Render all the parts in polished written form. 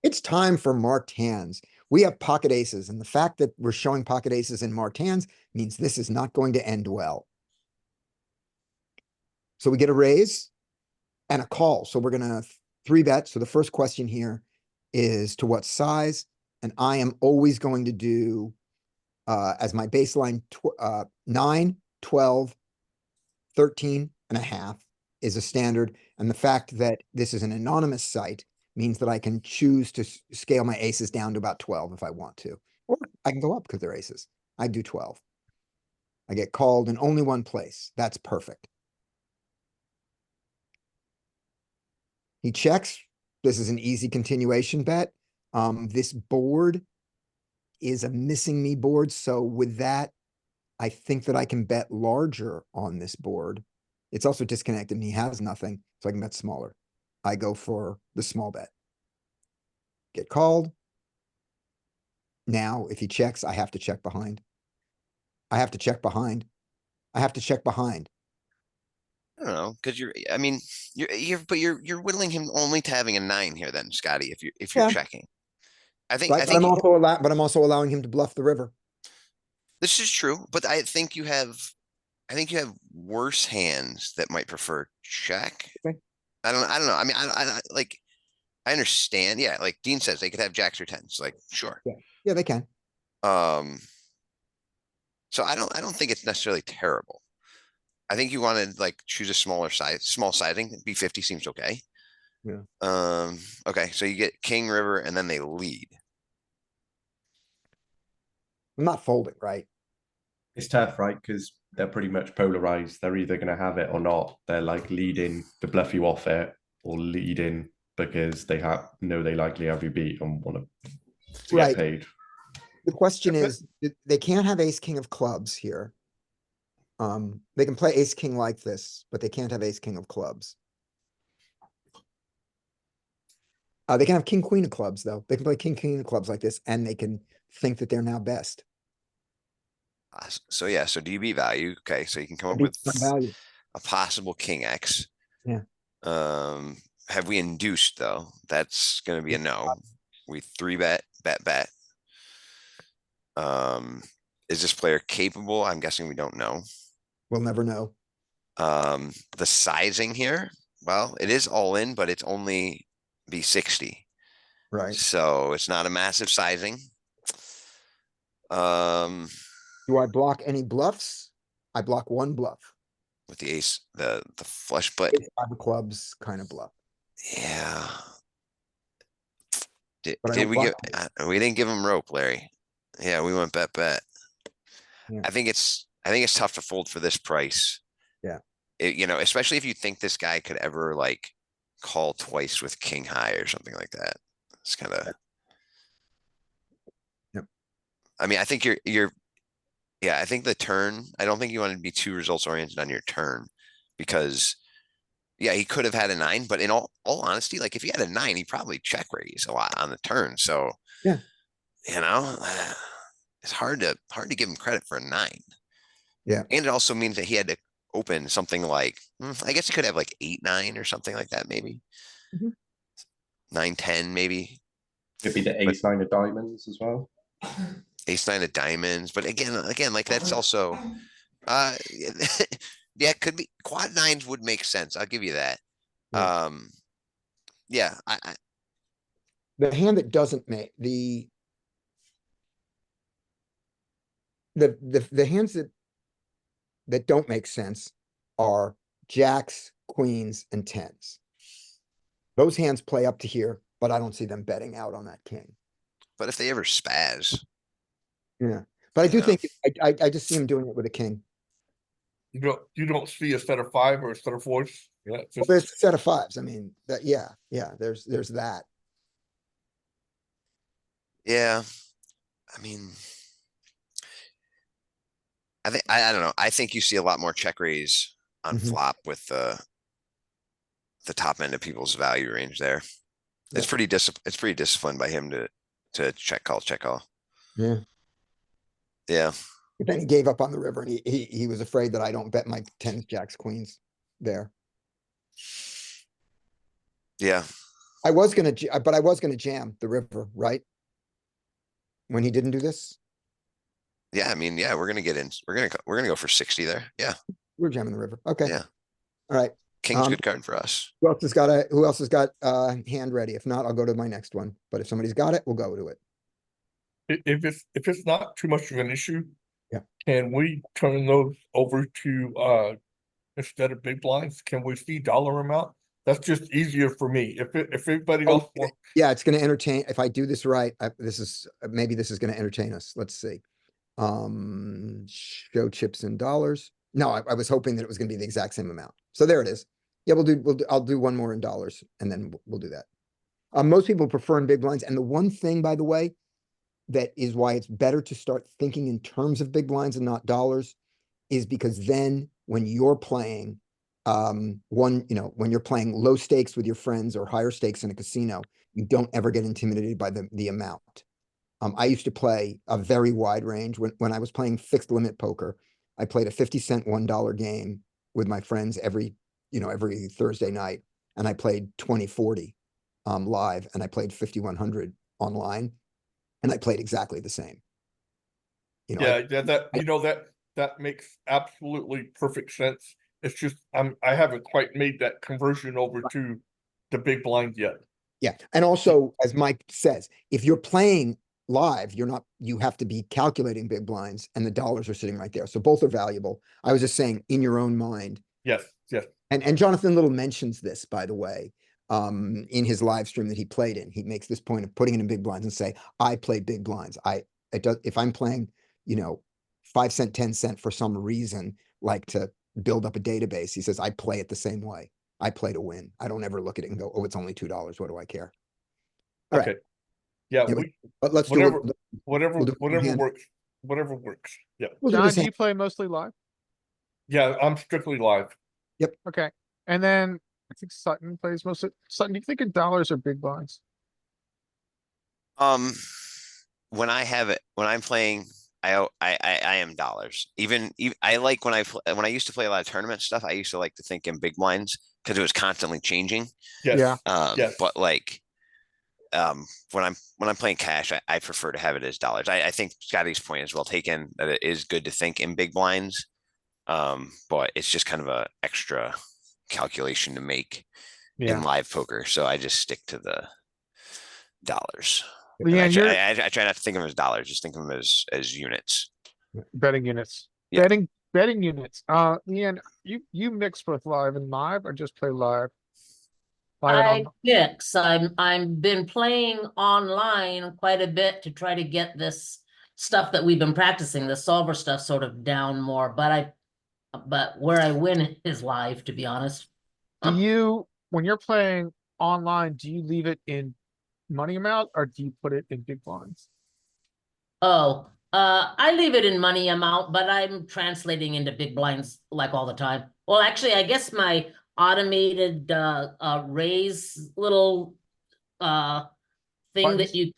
It's time for marked hands. We have pocket aces, and the fact that we're showing pocket aces in marked hands means this is not going to end well. So we get a raise and a call. So we're gonna three bet. So the first question here is to what size? And I am always going to do as my baseline 9, 12, 13 and a half is a standard. And the fact that this is an anonymous site means that I can choose to scale my aces down to about 12 if I want to, or I can go up because they're aces. I do 12. I get called in only one place. That's perfect. He checks. This is an easy continuation bet. This board is a missing me board. So with that, I think that I can bet larger on this board. It's also disconnected and he has nothing, so I can bet smaller. I go for the small bet. Get called. Now, if he checks, I have to check behind. I have to check behind. I have to check behind. I don't know, because I mean, but you're whittling him only to having a 9 here then, Scotty, if you're Yeah, checking. I think, but I'm also allowing him to bluff the river. this is true, but I think you have worse hands that might prefer check. Okay. I don't know. I mean, I like, I understand. Yeah, like Dean says, they could have jacks or tens. Like, sure. Yeah, yeah, they can. Um, so I don't think it's necessarily terrible. I think you want to like choose a small sizing. B50 seems okay. Yeah. Okay, so you get king, river, and then they lead. I'm not folding, right? It's tough, right? Because they're pretty much polarized. They're either going to have it or not. They're like leading to bluff you off it, or leading because they know they likely have you beat and want to Right. get paid. The question is, they can't have ace king of clubs here. They can play ace king like this, but they can't have ace king of clubs. They can have king queen of clubs though. They can play king queen of clubs like this, and they can think that they're now best. So yeah, so do you beat value? Okay, so you can come up Beat with value. a possible king X. Yeah. Have we induced though? That's going to be a no. We three bet. Is this player capable? I'm guessing we don't know. We'll never know. The sizing here, well, it is all in, but it's only B60. Right. So it's not a massive sizing. Do I block any bluffs? I block one bluff. With the ace, the flush, but It's five of clubs kind of bluff. yeah. Did But we didn't give him rope, Larry? Yeah, we went bet. Yeah. I think it's tough to fold for this price. Yeah. Especially if you think this guy could ever like call twice with king high or something like that. It's kind of. Yep. I mean, I think I think the turn. I don't think you want to be too results oriented on your turn, because yeah, he could have had a 9, but in all honesty, like if he had a 9, he probably check raise a lot on the turn. So yeah, it's hard to give him credit for a 9. Yeah. And it also means that he had to open something like, I guess he could have like 8-9 or something like that, maybe. 9-10, maybe. Could be the ace-9 of diamonds as well. Ace-9 of diamonds, but again, like that's also, yeah, it could be quad 9s would make sense. I'll give you that. Yeah. The hand that doesn't make the hands that don't make sense are jacks, queens, and tens. Those hands play up to here, but I don't see them betting out on that king. But if they ever spaz. Yeah. But I do think I just see him doing it with a king. You don't see a set of 5 or a set of 4s? Yeah. Well, there's a set of 5s. I mean, yeah, there's that. Yeah. I mean, I don't know. I think you see a lot more check raise on flop with the top end of people's value range there. Yeah. It's pretty disciplined by him to check call. Yeah. Yeah. But then he gave up on the river, and he was afraid that I don't bet my 10s, jacks, queens there. Yeah. I was gonna, but I was gonna jam the river, right? When he didn't do this, Yeah, I mean, yeah, we're gonna get in. We're gonna go for 60 there. Yeah, we're jamming the river. Okay, yeah. all right. King's good card for us. Who else has got hand ready? If not, I'll go to my next one. But if somebody's got it, we'll go to it. If it's not too much of an issue. Yeah. Can we turn those over to, instead of big blinds, can we see dollar amount? That's just easier for me. If everybody Oh, else wants, yeah, it's gonna entertain, if I do this right, maybe this is gonna entertain us. Let's see. Show chips in dollars. No, I was hoping that it was gonna be the exact same amount. So there it is. Yeah, I'll do one more in dollars and then we'll do that. Most people prefer in big blinds. And the one thing, by the way, that is why it's better to start thinking in terms of big blinds and not dollars is because then when you're playing, when you're playing low stakes with your friends or higher stakes in a casino, you don't ever get intimidated by the amount. I used to play a very wide range when I was playing fixed limit poker. I played a 50-cent $1 game with my friends every Thursday night, and I played 20-40 live, and I played 5100 online, and I played exactly the same. yeah, that makes absolutely perfect sense. It's just, I haven't quite made that conversion over to the big blind yet. Yeah, and also, as Mike says, if you're playing live, you have to be calculating big blinds, and the dollars are sitting right there. So both are valuable. I was just saying, in your own mind. Yes, yes. And Jonathan Little mentions this, by the way, in his live stream that he played in. He makes this point of putting it in big blinds and say, I play big blinds. If I'm playing, 5 cent, 10 cent for some reason, like to build up a database, he says, I play it the same way. I play to win. I don't ever look at it and go, oh, it's only $2. What do I care? All right. Okay. Yeah, Yeah, but let's whatever, do it. whatever, we'll do it whatever hand. works, whatever works. Yeah, We'll do John, this do hand. you play mostly live? yeah, I'm strictly live. Okay, and then I think Sutton plays mostly. Sutton, do you think in dollars or big blinds? When I'm playing, I am dollars. Even I like when I used to play a lot of tournament stuff, I used to like to think in big blinds because it was constantly changing. Yes. Yeah. Yes. But like, when I'm playing cash, I prefer to have it as dollars. I think Scotty's point is well taken that it is good to think in big blinds. But it's just kind of a extra calculation to make in live poker. So I just stick to the dollars. Yeah, I try not to think of them as dollars, just think of them as units. betting units. Yeah. Betting units. Leanne, you mix both live and live or just play live? I mix. I'm been playing online quite a bit to try to get this stuff that we've been practicing, the solver stuff sort of down more, but where I win is live, to be honest. When you're playing online, do you leave it in money amount or do you put it in big blinds? Oh, I leave it in money amount, but I'm translating into big blinds like all the time. Well, actually, I guess my automated raise little thing Buttons? that you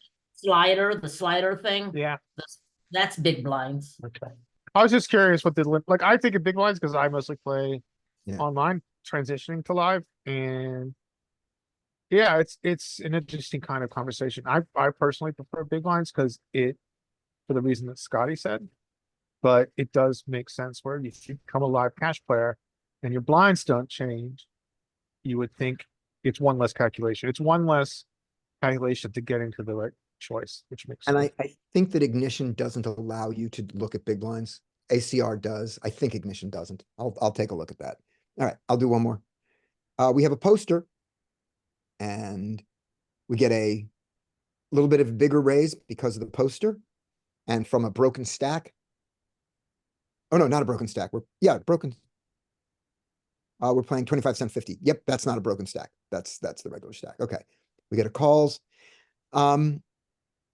the slider thing, Yeah. that's big blinds. Okay. I was just curious what like I think of big blinds because I mostly play Yeah. online, transitioning to live, and yeah, it's an interesting kind of conversation. I personally prefer big blinds because for the reason that Scotty said, but it does make sense where if you become a live cash player and your blinds don't change, you would think it's one less calculation. It's one less calculation to get into the right choice, which makes And sense. I think that Ignition doesn't allow you to look at big blinds. ACR does. I think Ignition doesn't. I'll take a look at that. All right, I'll do one more. We have a poster. And we get a little bit of a bigger raise because of the poster. And from a broken stack. Oh, no, not a broken stack. Broken. We're playing 25 cent 50. Yep, that's not a broken stack. That's the regular stack. Okay. We get a calls.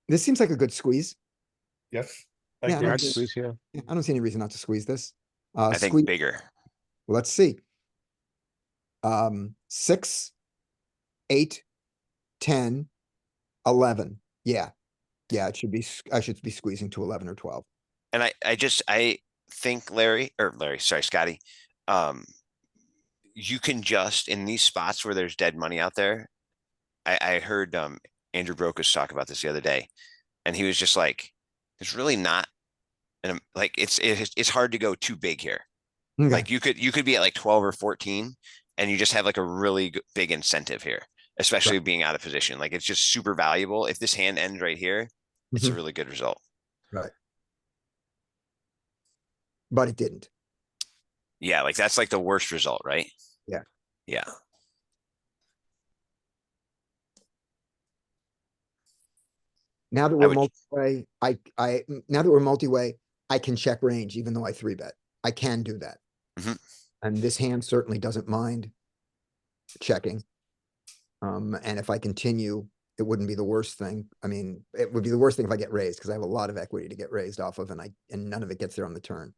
This seems like a good squeeze. Yes. Yeah, Yeah, I I'd don't- squeeze here. Yeah, I don't see any reason not to squeeze this. I think Squeeze, bigger. let's see. 6, 8, 10, 11. Yeah. Yeah, I should be squeezing to 11 or 12. And I think Larry, sorry, Scotty, you can just, in these spots where there's dead money out there, I heard Andrew Brokus talk about this the other day, and he was just like, "It's really not, and like it's hard to go too big here. Okay. Like you could be at like 12 or 14, and you just have like a really big incentive here, especially being out of position. Like it's just super valuable. If this hand ends right here, it's a Mhm. really good result. Right. But it didn't. Yeah, like that's like the worst result, right? Yeah. Yeah. Now that we're multi-way, now that we're multi-way, I can check range even though I 3-bet. I can do that. Mhm. And this hand certainly doesn't mind checking. And if I continue, it wouldn't be the worst thing. I mean, it would be the worst thing if I get raised because I have a lot of equity to get raised off of, and none of it gets there on the turn.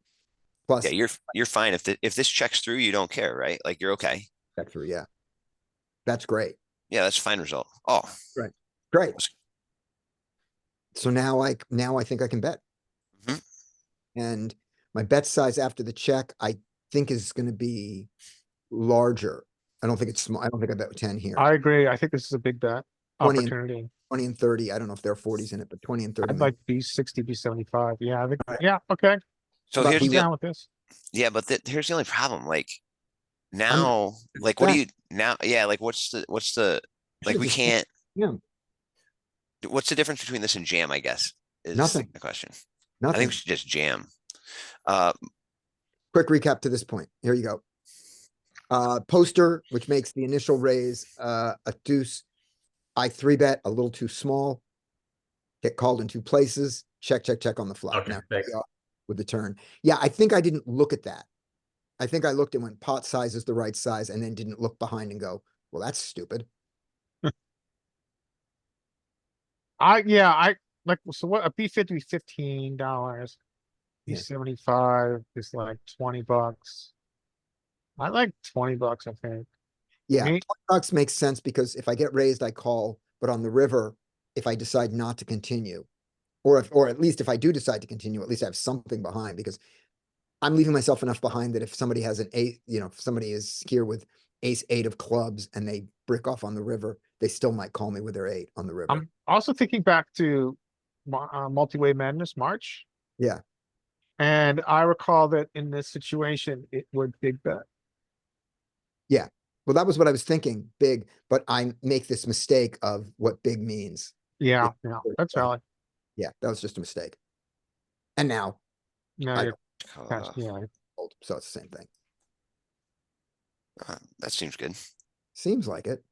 Plus, Yeah, you're fine if this checks through, you don't care, right? Like you're okay. check through, yeah. That's great. Yeah, that's a fine result. Oh, Great. So now I think I can bet. Mhm. And my bet size after the check, I think is gonna be larger. I don't think it's small. I don't think I bet 10 here. I agree. I think this is a big bet 20 and- opportunity. 20 and 30. I don't know if there are 40s in it, but 20 and 30. I'd like B60, B75. Yeah, I think, Alright. yeah, okay. so But here's we the Down with this. yeah, but here's the only problem. Like now, like what do you now? Yeah, like what's the like we Just- can't. Yeah. What's the difference between this and jam? I guess is Nothing. the question. I Nothing. think we should just jam. Quick recap to this point. Here you go. Poster, which makes the initial raise, a deuce. I 3-bet a little too small. Get called in 2 places. Check, check, check on the flop. Okay, Now thanks. with the turn. Yeah, I think I didn't look at that. I think I looked and went pot size is the right size and then didn't look behind and go, well, that's stupid. I like, so what, a B50, $15. Yeah. B75 is like $20. I like $20, I think. Yeah, Me- $20 makes sense because if I get raised, I call, but on the river, if I decide not to continue, or at least if I do decide to continue, at least I have something behind because I'm leaving myself enough behind that if somebody has an 8, if somebody is here with ace 8 of clubs and they brick off on the river, they still might call me with their 8 on the river. I'm also thinking back to Multi-Way Madness March. Yeah. And I recall that in this situation, it would big bet. Well, that was what I was thinking, big, but I make this mistake of what big means. Yeah, that's Yeah. valid. Yeah, that was just a mistake. And now, No, I you're, yeah, fold, so it's the same thing. That seems good. Seems like it.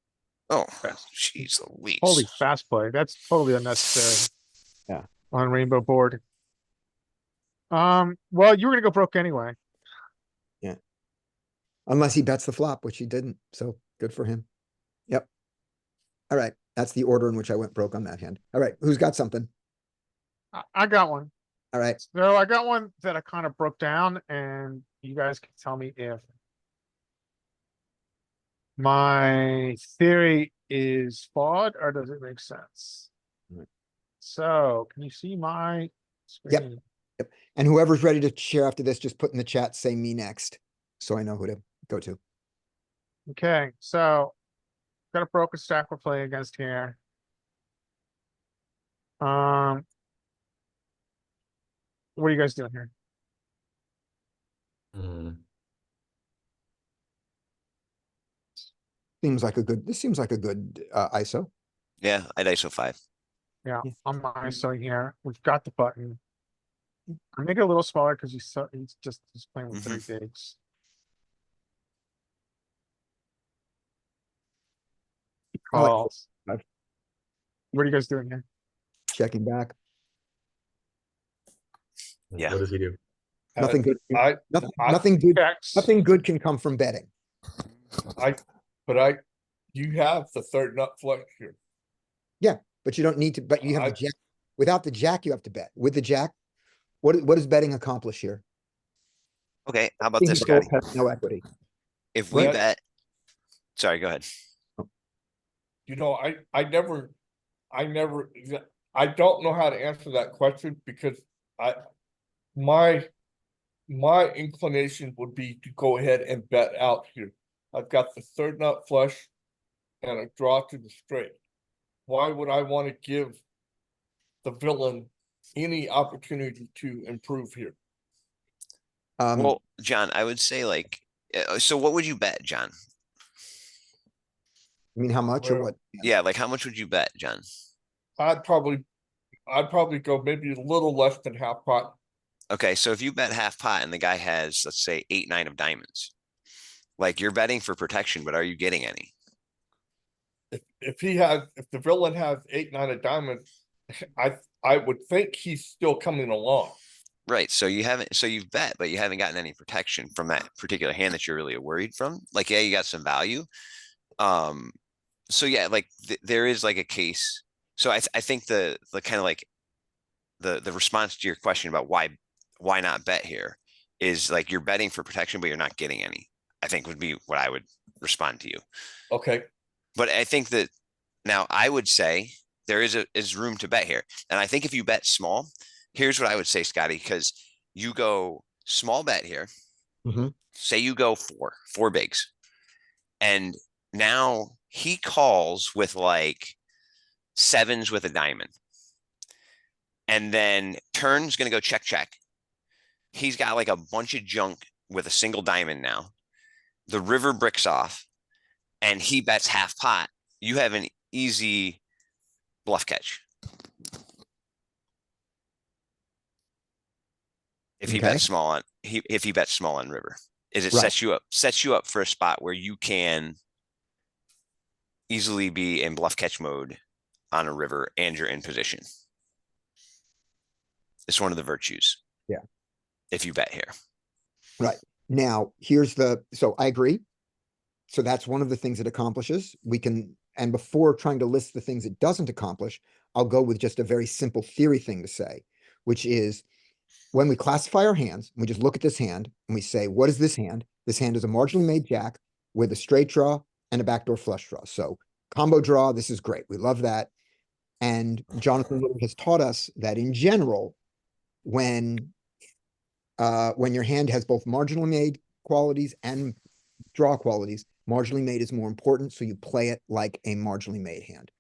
Oh, jeez Louise. holy fast play. That's totally unnecessary. Yeah. On rainbow board. Well, you were gonna go broke anyway. Unless he bets the flop, which he didn't, so good for him. Yep. All right, that's the order in which I went broke on that hand. All right, who's got something? I got one. All right, So I got one that I kind of broke down and you guys can tell me if my theory is flawed or does it make sense? Right. So can you see my Yep. screen? and whoever's ready to share after this, just put in the chat, say me next, so I know who to go to. Okay, so got a broken stack we're playing against here. What are you guys doing here? This seems like a good ISO. Yeah, I'd ISO 5. Yeah, Yeah. on my ISO here, we've got the button. I make it a little smaller because he's playing with 3 bigs. He I like calls. 5. What are you guys doing here? Checking back. Yeah. What does he do? Nothing good. I- Nothing good. Checks. Nothing good can come from betting. You have the third nut flush here. But you don't need to, but you have the I- jack. Without the jack, you have to bet. With the jack, what does betting accomplish here? Okay, how about He this, still Scotty? has no equity. If we What? bet, sorry, go ahead. You know, I don't know how to answer that question because my inclination would be to go ahead and bet out here. I've got the third nut flush and a draw to the straight. why would I want to give the villain any opportunity to improve here? Well, John, I would say like, so what would you bet, John? I mean, how much or Well, what? Yeah, like how much would you bet, John? I'd probably go maybe a little less than half pot. Okay, so if you bet half pot and the guy has, let's say, 8-9 of diamonds, like you're betting for protection, but are you getting any? If the villain has 8-9 of diamonds, I would think he's still coming along. Right. So you've bet, but you haven't gotten any protection from that particular hand that you're really worried from. Like, yeah, you got some value. So yeah, like there is like a case. So I think the kind of like the response to your question about why not bet here is like you're betting for protection, but you're not getting any, I think would be what I would respond to you. Okay. But I think that now I would say there is room to bet here. And I think if you bet small, here's what I would say, Scotty, because you go small bet here. Mhm. Say you go four bigs. And now he calls with like sevens with a diamond. And then turn's going to go check, check. He's got like a bunch of junk with a single diamond now. The river bricks off and he bets half pot. You have an easy bluff catch. If he Okay. bets small on if he bets small on river, is it Right. sets you up for a spot where you can easily be in bluff catch mode on a river and you're in position. It's one of the virtues. Yeah. If you bet here. Right. Now, so I agree. So that's one of the things it accomplishes. And before trying to list the things it doesn't accomplish, I'll go with just a very simple theory thing to say, which is when we classify our hands, we just look at this hand and we say, what is this hand? This hand is a marginally made jack with a straight draw and a backdoor flush draw. So combo draw, this is great. We love that. And Jonathan Willard has taught us that in general, when your hand has both marginally made qualities and draw qualities, marginally made is more important. So you play it like a marginally made hand.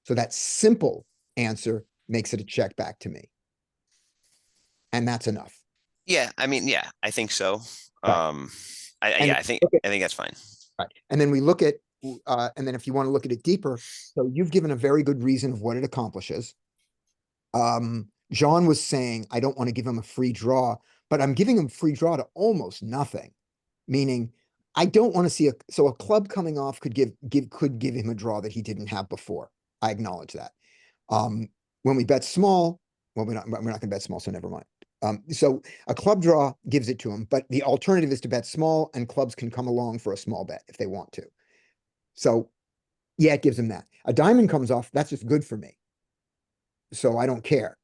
So that simple answer makes it a check back to me. And that's enough. Yeah, I mean, yeah, I think so. Right. I think that's fine. Right. And then we look at, and then if you want to look at it deeper, so you've given a very good reason of what it accomplishes. John was saying, I don't want to give him a free draw, but I'm giving him free draw to almost nothing. Meaning, I don't want to see a club coming off could give him a draw that he didn't have before. I acknowledge that. When we bet small, well, we're not going to bet small, so never mind. So a club draw gives it to him, but the alternative is to bet small, and clubs can come along for a small bet if they want to. So yeah, it gives him that. A diamond comes off, that's just good for me. So I don't care.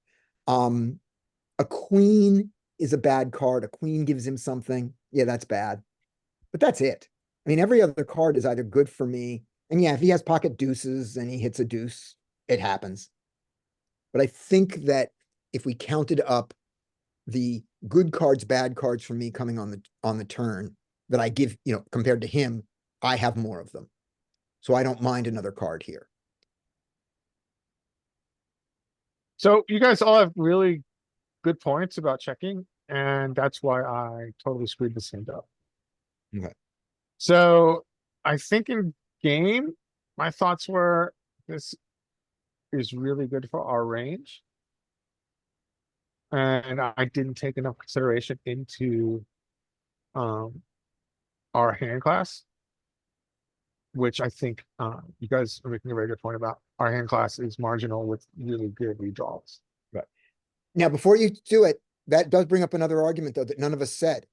A queen is a bad card. A queen gives him something. Yeah, that's bad. But that's it. I mean, every other card is either good for me. And yeah, if he has pocket deuces and he hits a deuce, it happens. But I think that if we counted up the good cards, bad cards for me coming on the turn that I give, compared to him, I have more of them. So I don't mind another card here. So you guys all have really good points about checking, and that's why I totally screwed this hand up. Okay. So I think in game, my thoughts were this is really good for our range. And I didn't take enough consideration into our hand class, which I think you guys are making a very good point about. Our hand class is marginal with really good redraws. Right. Now, before you do it, that does bring up another argument, though, that none of us said.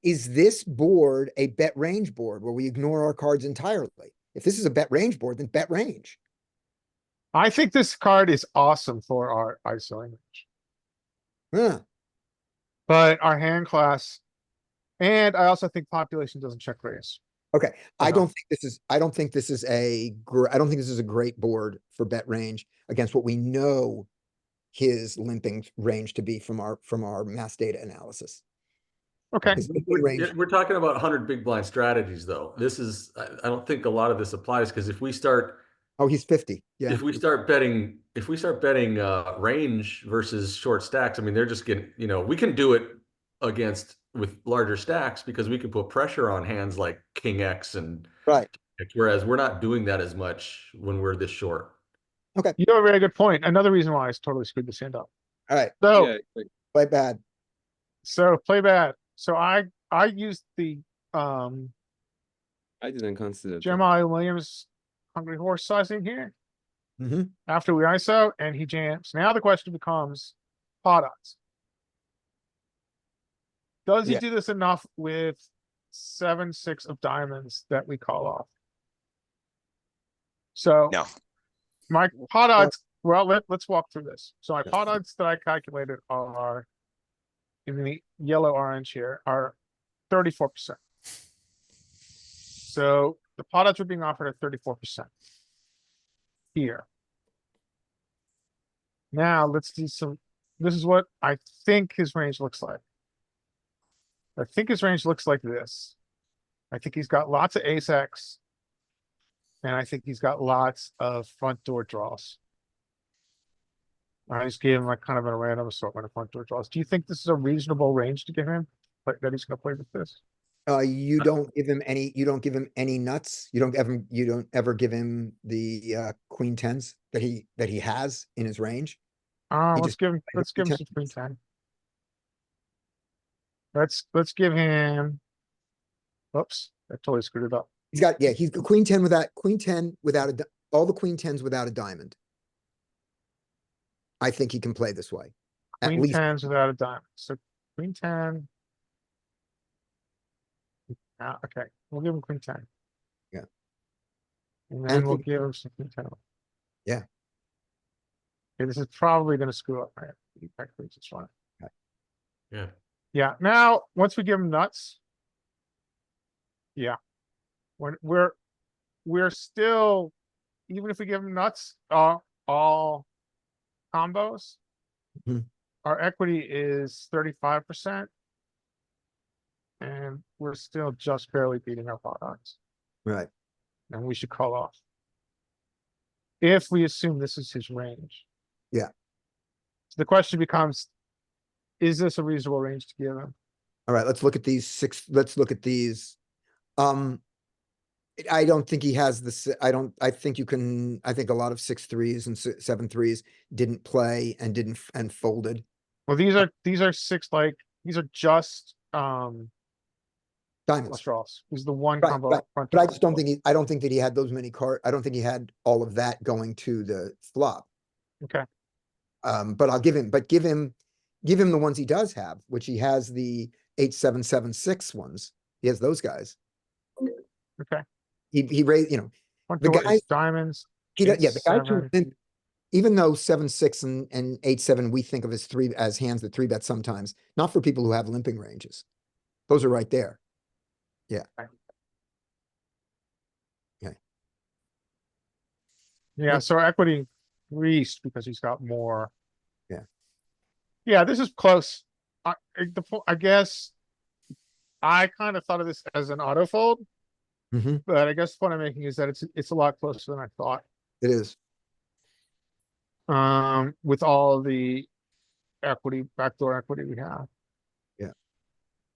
Is this board a bet range board where we ignore our cards entirely? If this is a bet range board, then bet range. I think this card is awesome for our ISO range. Huh. But our hand class, and I also think population doesn't check raise. Okay, I don't think this is a great board for bet range against what we know his limping range to be from our mass data analysis. Okay. We're talking about 100 big blind strategies, though. This is, I don't think a lot of this applies, because if we start Oh, he's 50. Yeah. If we start betting range versus short stacks, I mean, they're just getting, we can do it against with larger stacks because we can put pressure on hands like King X and Right. whereas we're not doing that as much when we're this short. You have a very good point. Another reason why I totally screwed this hand up. All right. So, Yeah, like, Play bad. so play bad. So I used the, I didn't consider that. Jeremiah Williams Hungry Horse sizing here Mm-hmm. after we ISO and he jams. Now the question becomes pot odds. Does he Yeah. do this enough with 7-6 of diamonds that we call off? So No. my pot odds, well, let's walk through this. So my pot odds that I calculated are in the yellow orange here are 34%. So the pot odds are being offered at 34% here. Now let's do some, this is what I think his range looks like. I think his range looks like this. I think he's got lots of ace X. And I think he's got lots of front door draws. I just gave him like kind of a random assortment of front door draws. Do you think this is a reasonable range to give him? Like that he's gonna play with this? You don't give him any, nuts. You don't ever give him the queen tens that he has in his range. He Let's just give him, plays let's give him queen some queen ten. Let's give him. Oops, I totally screwed it up. He's got queen 10 without all the queen tens without a diamond. I think he can play this way. At Queen least tens without a diamond. So queen 10. Okay, we'll give him queen 10. Yeah. And then we'll think- give him some queen 10. Yeah. Okay, this is probably gonna screw up, right? Actually, just fine. Yeah. Yeah, now, once we give him nuts. Yeah. When we're still, even if we give him nuts, all combos. Mhm. Our equity is 35%. And we're still just barely beating our pot odds, right. and we should call off. If we assume this is his range. Yeah. So the question becomes, is this a reasonable range to give him? All right, let's look at these six. Let's look at these. I don't think he has this. I think you can. I think a lot of 6-3s and 7-3s didn't play and and folded. Well, these are six, like, these are just, Diamonds. flush draws. This is the one Right, combo. right. front But I door. just don't think I don't think that he had those many cards. I don't think he had all of that going to the flop. Okay, But give him the ones he does have, which he has the 8-7-7-6 ones. He has those guys. okay. He raised, Front The door guy- is diamonds. the guy who 8-7. went, even though 7-6 and 8-7, we think of as hands that 3-bet sometimes, not for people who have limping ranges. Those are right there. Yeah, so our equity increased because he's got more. Yeah. Yeah, this is close. I guess I kind of thought of this as an auto fold, Mhm. but I guess the point I'm making is that it's a lot closer than I thought. It is. With all the equity, backdoor equity we have. Yeah.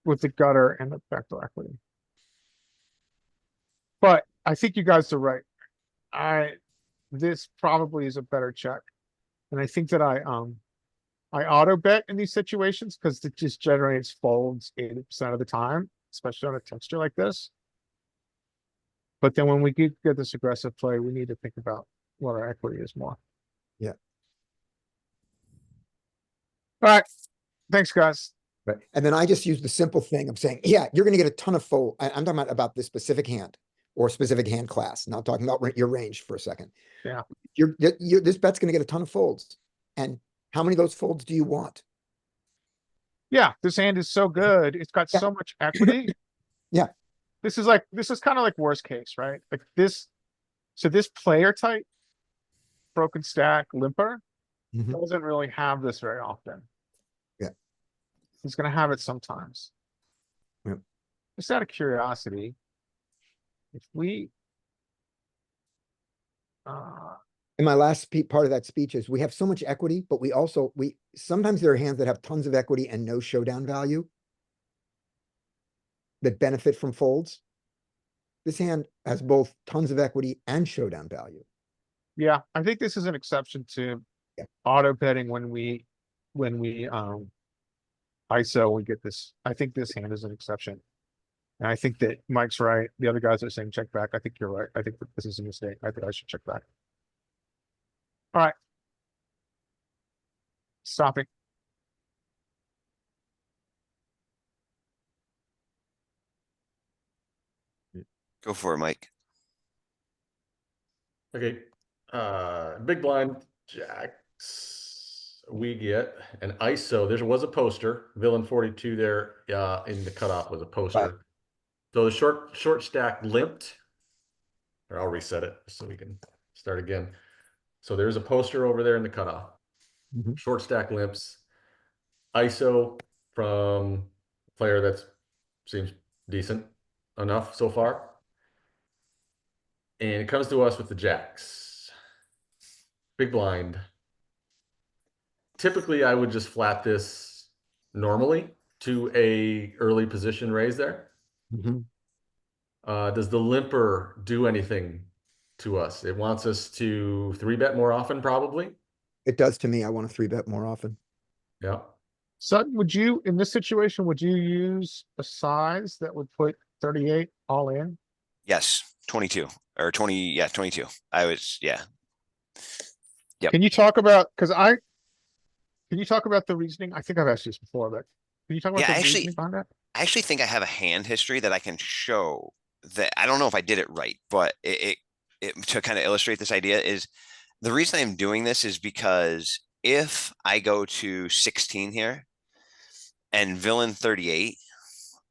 With the gutter and the backdoor equity. But I think you guys are right. This probably is a better check. And I think that I auto bet in these situations because it just generates folds 80% of the time, especially on a texture like this. But then when we get this aggressive play, we need to think about what our equity is more. Yeah. All right. Thanks, guys. Right. And then I just use the simple thing of saying, yeah, you're going to get a ton of fold. I'm talking about this specific hand or specific hand class, not talking about your range for a second. Yeah. This bet's going to get a ton of folds. And how many of those folds do you want? Yeah, this hand is so good. It's got Yeah. so much equity. Yeah. This is kind of like worst case, right? Like this. So this player type, broken stack, limper, Mhm. doesn't really have this very often. Yeah. He's gonna have it sometimes. Yep. Just out of curiosity, if we In my last part of that speech is we have so much equity, but we also, sometimes there are hands that have tons of equity and no showdown value that benefit from folds. This hand has both tons of equity and showdown value. Yeah, I think this is an exception to Yeah. auto betting when we ISO, we get this. I think this hand is an exception. And I think that Mike's right. The other guys are saying check back. I think you're right. I think that this is a mistake. I think I should check back. All right. Stopping. Go for it, Mike. Okay, big blind jacks. We get an ISO. There was a poster. Villain 42 there in the cutoff was a poster. Right. So the short stack limped. Or I'll reset it so we can start again. So there's a poster over there in the cutoff. Mhm. Short stack limps. ISO from a player that seems decent enough so far. And it comes to us with the jacks. Big blind. Typically, I would just flat this normally to a early position raise there. Mhm. Does the limper do anything to us? It wants us to 3-bet more often, probably. It does to me. I want to 3-bet more often. Yeah. Sutton, would you, in this situation, would you use a size that would put 38 all in? Yes, 22 or 20. Yeah, 22. I was, yeah. Yep. Can you talk about, can you talk about the reasoning? I think I've asked you this before, but can you talk about Yeah, the actually- reasoning behind that? I actually think I have a hand history that I can show that I don't know if I did it right, but it to kind of illustrate this idea is the reason I'm doing this is because if I go to 16 here and villain 38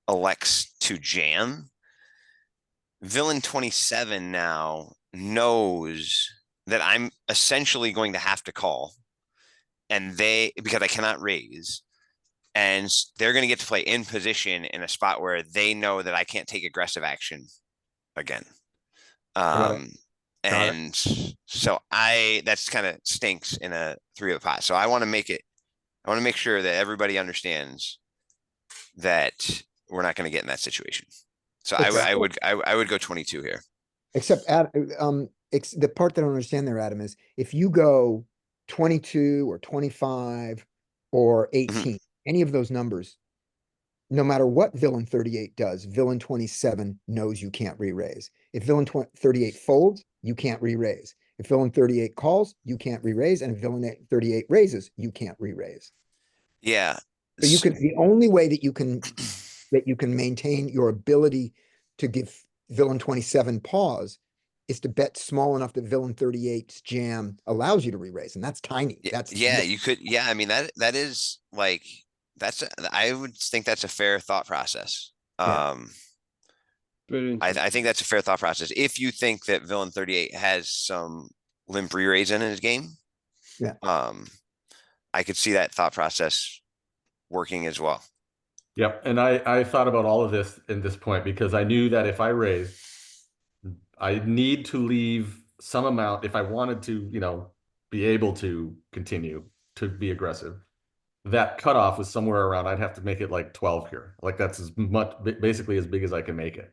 elects to jam, villain 27 now knows that I'm essentially going to have to call, and because I cannot raise, and they're going to get to play in position in a spot where they know that I can't take aggressive action again. And so that's kind of stinks in a 3 of pot. So I want to make sure that everybody understands that we're not going to get in that situation. So I would go 22 here. Except the part that I don't understand there, Adam, is if you go 22 or 25 or 18, any of those numbers, no matter what villain 38 does, villain 27 knows you can't re-raise. If villain 38 folds, you can't re-raise. If villain 38 calls, you can't re-raise. And if villain 38 raises, you can't re-raise. Yeah. So the only way that you can maintain your ability to give villain 27 pause is to bet small enough that villain 38's jam allows you to re-raise, and that's tiny. You could. Yeah, I mean that is like I would think that's a fair thought process. Yeah. I think that's a fair thought process. If you think that villain 38 has some limp re-raise in his game, yeah. I could see that thought process working as well. Yep. And I thought about all of this in this point because I knew that if I raise, I need to leave some amount if I wanted to, be able to continue to be aggressive. That cutoff was somewhere around, I'd have to make it like 12 here. Like that's basically as big as I can make it.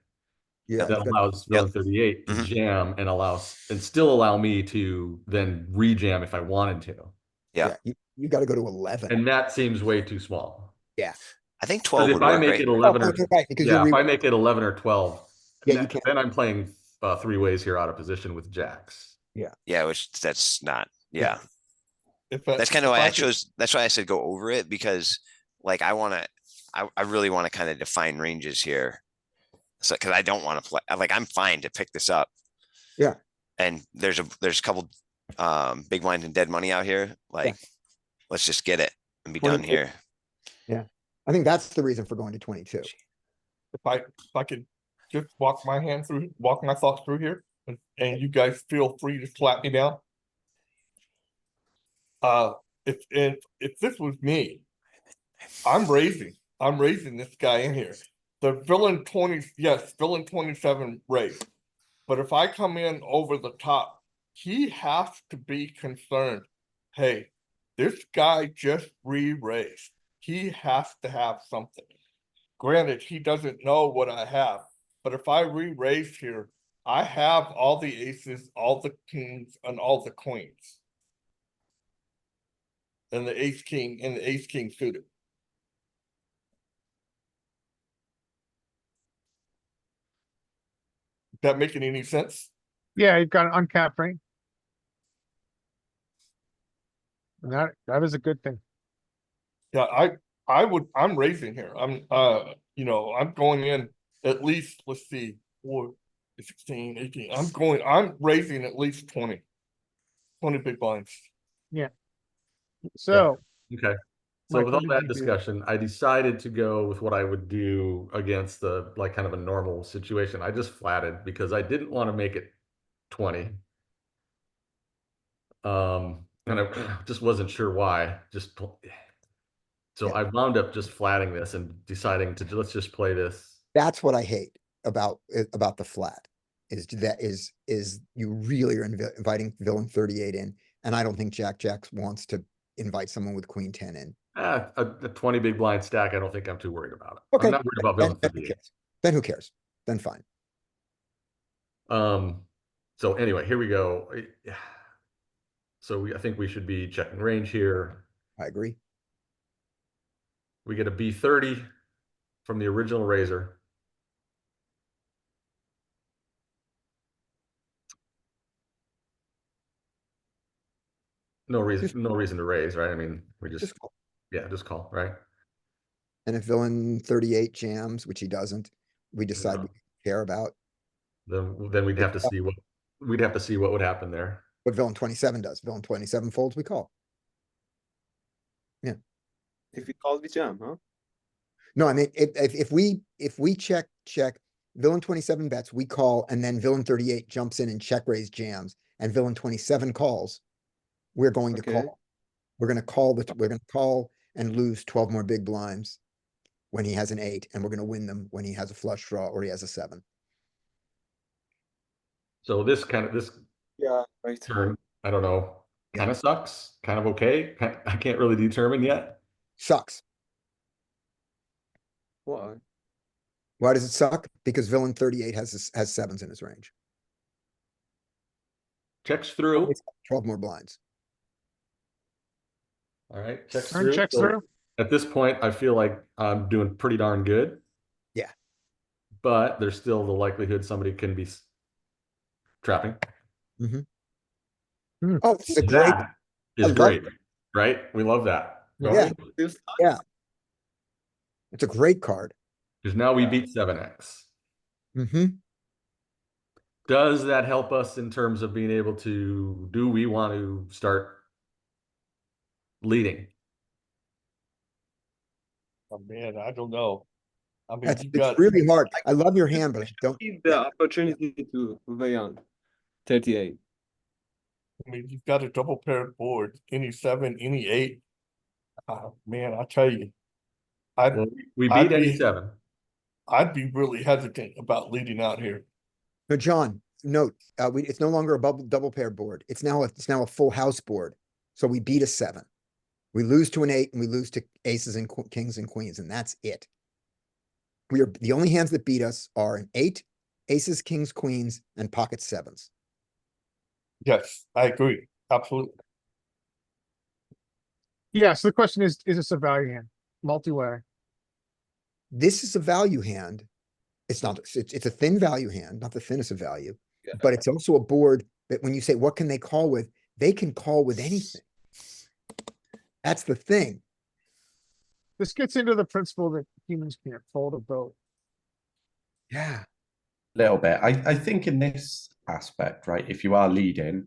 Yeah. That allows villain 38 to jam and still allow me to then re-jam if I wanted to. Yeah. You got to go to 11. And that seems way too small. Yeah. I think 12 would if I make it 11 if I make it 11 or 12, then I'm playing 3 ways here out of position with jacks. Yeah. Yeah, which that's not. Yeah. That's kind of why that's why I said go over it, because like I really want to kind of define ranges here. So, cause I don't want to play, like, I'm fine to pick this up. Yeah. And there's a couple big blinds and dead money out here. Like, let's just get it and be done here. Yeah. I think that's the reason for going to 22. If I could just walk my thoughts through here, and you guys feel free to slap me down. If this was me, I'm raising this guy in here. The villain 27 raise. But if I come in over the top he has to be concerned. Hey, this guy just re-raised. He has to have something. Granted, he doesn't know what I have, but if I re-raise here, I have all the aces, all the kings, and all the queens. And the ace king suited. That making any sense? Yeah, you've got an uncapped range. And that is a good thing. Yeah, I'm raising here. I'm I'm going in at least, let's see, 4, 16, 18. I'm raising at least 20 big blinds. So. Okay. So Mike, with what all did that you do? discussion, I decided to go with what I would do against the like kind of a normal situation. I just flatted because I didn't want to make it 20. And I just wasn't sure why. So I wound up just flatting this and deciding to let's just play this. That's what I hate about the flat is you really are inviting villain 38 in, and I don't think Jack wants to invite someone with queen 10 in. A 20 big blind stack, I don't think I'm too worried about it. Okay. I'm not worried about villain 38. Then who cares? Then fine. So anyway, here we go. So I think we should be checking range here. I agree. We get a B30 from the original raiser. No reason to raise, right? I mean, we just call. Yeah, just call, right? And if villain 38 jams, which he doesn't, we decide we care about. Then we'd have to see what would happen there. What villain 27 does. Villain 27 folds, we call. Yeah. If we call, we jam, huh? No, I mean, if we check villain 27 bets, we call, and then villain 38 jumps in and check raise jams, and villain 27 calls, we're going to call. We're going to call and lose 12 more big blinds when he has an 8, and we're going to win them when he has a flush draw or he has a 7. So this Yeah, right. turn, I don't know, kind of sucks, kind of okay. I can't really determine yet. Sucks. Why? Why does it suck? Because villain 38 has 7s in his range. Checks through. 12 more blinds. All right, checks Turn through. checks So through. at this point, I feel like I'm doing pretty darn good. Yeah. But there's still the likelihood somebody can be trapping. Oh, this is a great. That is great, right? We love that. Yeah. Yeah. It's a great card. Because now we beat 7x. Does that help us in terms of being able to, do we want to start leading? Oh man, I don't know. I mean, it's really hard. I love your hand, but I don't see the opportunity to weigh on 38. I mean, you've got a double paired board, any 7, any 8. Man, I tell you, we beat any 7. I'd be really hesitant about leading out here. No, John, note, it's no longer a double pair board. It's now a full house board. So we beat a 7. We lose to an 8 and we lose to aces and kings and queens, and that's it. We are the only hands that beat us are an 8, aces, kings, queens, and pocket 7s. Yes, I agree. Absolutely. Yeah, so the question is this a value hand? Multi-way. This is a value hand. It's not, it's a thin value hand, not the thinnest of value, but it's also a board that when you say, what can they call with? They can call with anything. That's the thing. This gets into the principle that humans can't fold a boat. Yeah. Little bit. I think in this aspect, right, if you are leading,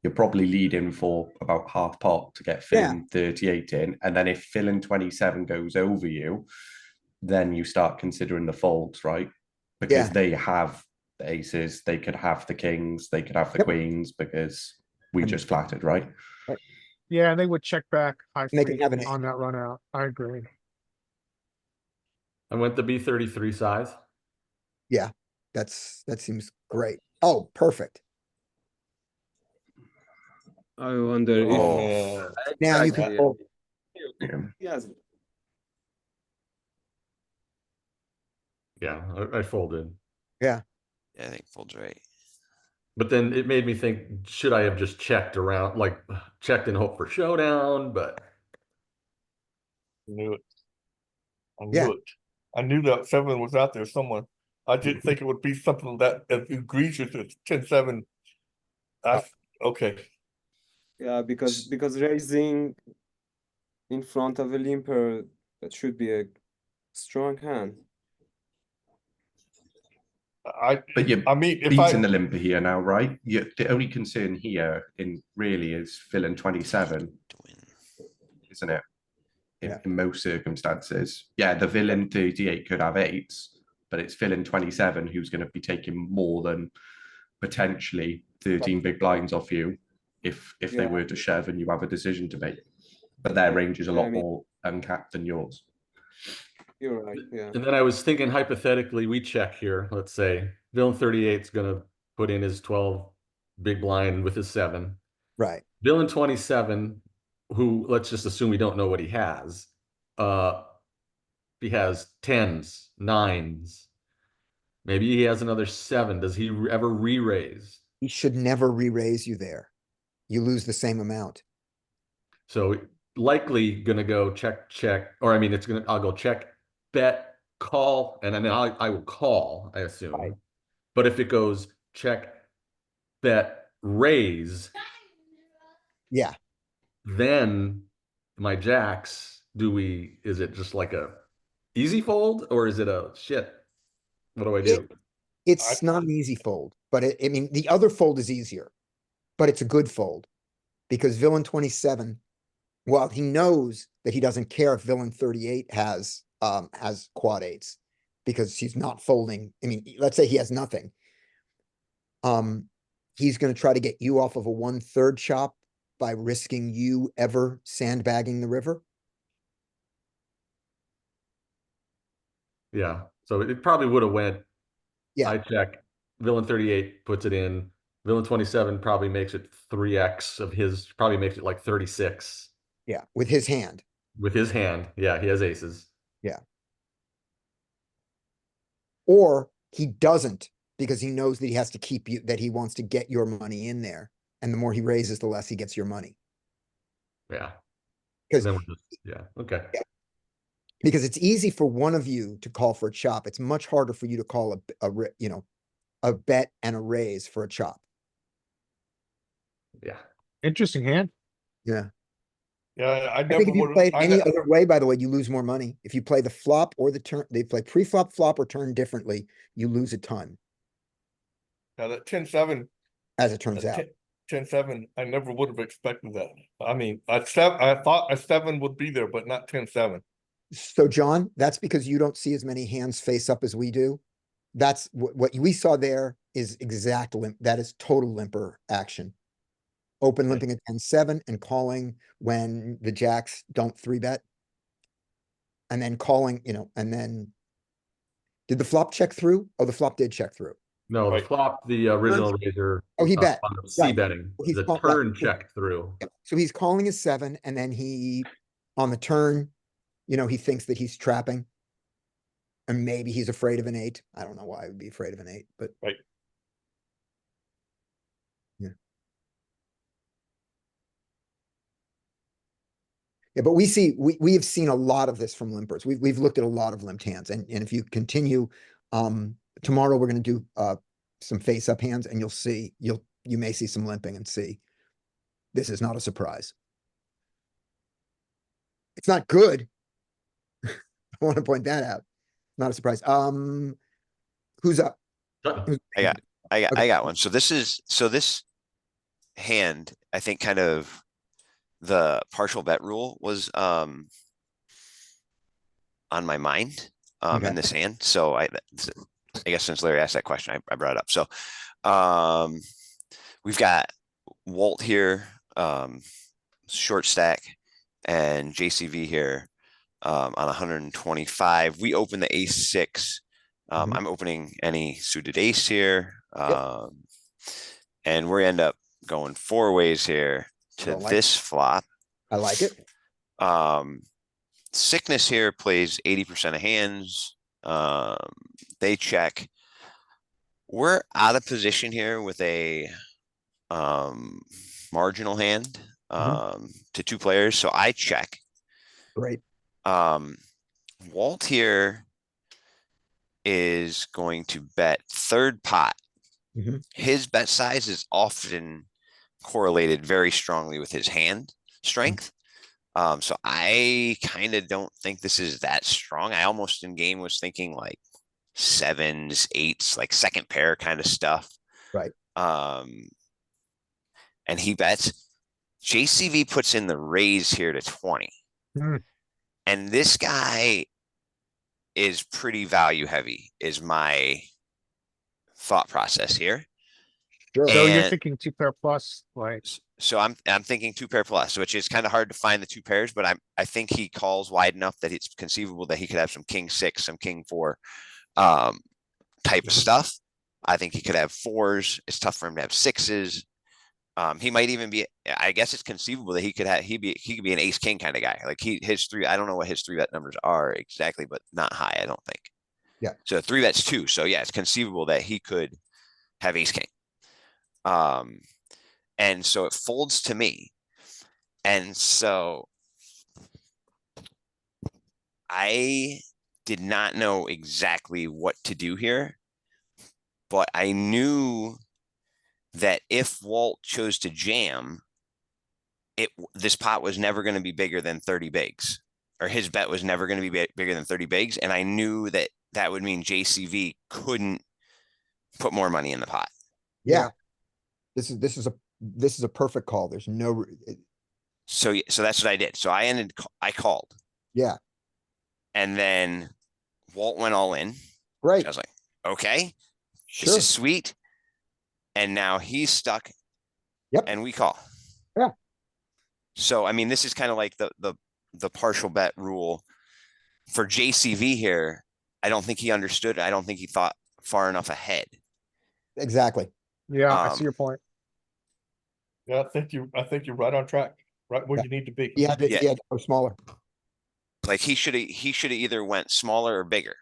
you're probably leading for about half pot to get filling 38 in. And then if filling 27 goes over you, then you start considering the folds, right? Because they have the aces, they could have the kings, they could have the queens, because we just flattered, right? Yeah, and they would check back high They can have an on that run out. I agree. I went the B33 size. Yeah, that seems great. Oh, perfect. I wonder if Oh. man. Now you can Exactly. fold. Yeah. Yes. Yeah, I folded. Yeah, I think fold's right. But then it made me think, should I have just checked around, like checked and hope for showdown? But Knew it. I Yeah. knew it. I knew that 7 was out there somewhere. I didn't think it would be something that as egregious as 10-7. Okay. Yeah, because raising in front of a limper, that should be a strong hand. But you're I mean, if beating I the limper here now, right? The only concern here in really is villain 27, To win. isn't it? Yeah. In most circumstances. Yeah, the villain 38 could have 8s, but it's villain 27 who's going to be taking more than potentially 13 big blinds off you if they Yeah. were to shove and you have a decision to make. But their range is a Yeah, I lot mean- more uncapped than yours. You're right. Yeah. and then I was thinking hypothetically, we check here. Let's say villain 38 is gonna put in his 12 big blind with his 7. Right. Villain 27, who let's just assume we don't know what he has. He has 10s, 9s. Maybe he has another 7. Does he ever re-raise? He should never re-raise you there. You lose the same amount. So likely gonna go check, check, or I mean, I'll go check, bet, call, and then I will call, I assume. Right. But if it goes check, bet, raise, Yeah. then my jacks, is it just like a easy fold or is it a shit? What do I do? It's not an easy fold, but I mean, the other fold is easier, but it's a good fold because villain 27, well, he knows that he doesn't care if villain 38 has quad 8s because he's not folding. I mean, let's say he has nothing. He's going to try to get you off of a 1/3 chop by risking you ever sandbagging the river. Yeah. So it probably would have went. Yeah. I check. Villain 38 puts it in. Villain 27 probably makes it 3x of his, probably makes it like 36 Yeah. With his hand. with his hand. Yeah, he has aces. Or he doesn't because he knows that he has to keep you, that he wants to get your money in there. And the more he raises, the less he gets your money. Yeah. Because Then we're just, yeah. Okay. because it's easy for one of you to call for a chop. It's much harder for you to call a bet and a raise for a chop. Yeah. Interesting hand. Yeah. Yeah, I I never think if you would play it any have. other way, by the way, you lose more money. If you play the flop or the turn, they play pre-flop, flop, or turn differently, you lose a ton, Yeah, that 10-7. as it turns out. 10-7, I never would have expected that. I mean, I thought a 7 would be there, but not 10-7. So John, that's because you don't see as many hands face up as we do. That's what we saw there is exact limp. That is total limper action. Open limping at 10-7 and calling when the jacks don't 3-bet. And then calling, and then did the flop check through? Oh, the flop did check through. No, the Right. flop, the original raiser. Oh, he bet. On the C Right. betting. He's The called- turn right. checked through. Yep. So he's calling his 7 and then on the turn, he thinks that he's trapping. And maybe he's afraid of an 8. I don't know why I would be afraid of an 8, but. Right. Yeah. Yeah, but we have seen a lot of this from limpers. We've looked at a lot of limped hands and if you continue, tomorrow we're gonna do, some face up hands and you'll see, you may see some limping and see. This is not a surprise. It's not good. I want to point that out. Not a surprise. Who's up? Sutton. I got one. So this hand, I think kind of the partial bet rule was on my mind Okay. in this hand. So I guess since Larry asked that question, I brought it up. So we've got Walt here, short stack, and JCV here on 125. We open the ace 6. Mhm. I'm opening any suited ace here. Yep. And we end up going 4 ways here. to Don't like- this flop. I like it. Sickness here plays 80% of hands. They check. We're out of position here with a marginal hand to two players, so I check. Great. Walt here is going to bet third pot. Mhm. His bet size is often correlated very strongly with his hand strength. So I kind of don't think this is that strong. I almost in game was thinking like 7s, 8s, like second pair kind of stuff. Right. And he bets. JCV puts in the raise here to 20. Hmm. And this guy is pretty value heavy, is my thought process here. Sure. So you're And- thinking 2 pair plus, like, So I'm thinking 2 pair plus, which is kind of hard to find the 2 pairs, but I think he calls wide enough that it's conceivable that he could have some king 6, some king 4 type of stuff. I think he could have 4s. It's tough for him to have 6s. He might even be, I guess it's conceivable that he could be an ace king kind of guy. Like his 3, I don't know what his 3-bet numbers are exactly, but not high, I don't think. Yeah. So 3-bet's 2. So yeah, it's conceivable that he could have ace king. And so it folds to me. And so I did not know exactly what to do here, but I knew that if Walt chose to jam, this pot was never going to be bigger than 30 bigs, or his bet was never going to be bigger than 30 bigs. And I knew that that would mean JCV couldn't put more money in the pot. Yeah. This is a perfect call. There's no, So that's what I did. So I called. Yeah. And then Walt went all in. great. I was like, okay, Sure. this is sweet. And now he's stuck. Yep. And we call. Yeah. So, I mean, this is kind of like the partial bet rule for JCV here. I don't think he understood. I don't think he thought far enough ahead. Exactly. yeah, I see your point. Yeah, I think you're right on track, right where Yeah. you need to be. He had to, Yeah. he had to go smaller. Like he should have either went smaller or bigger.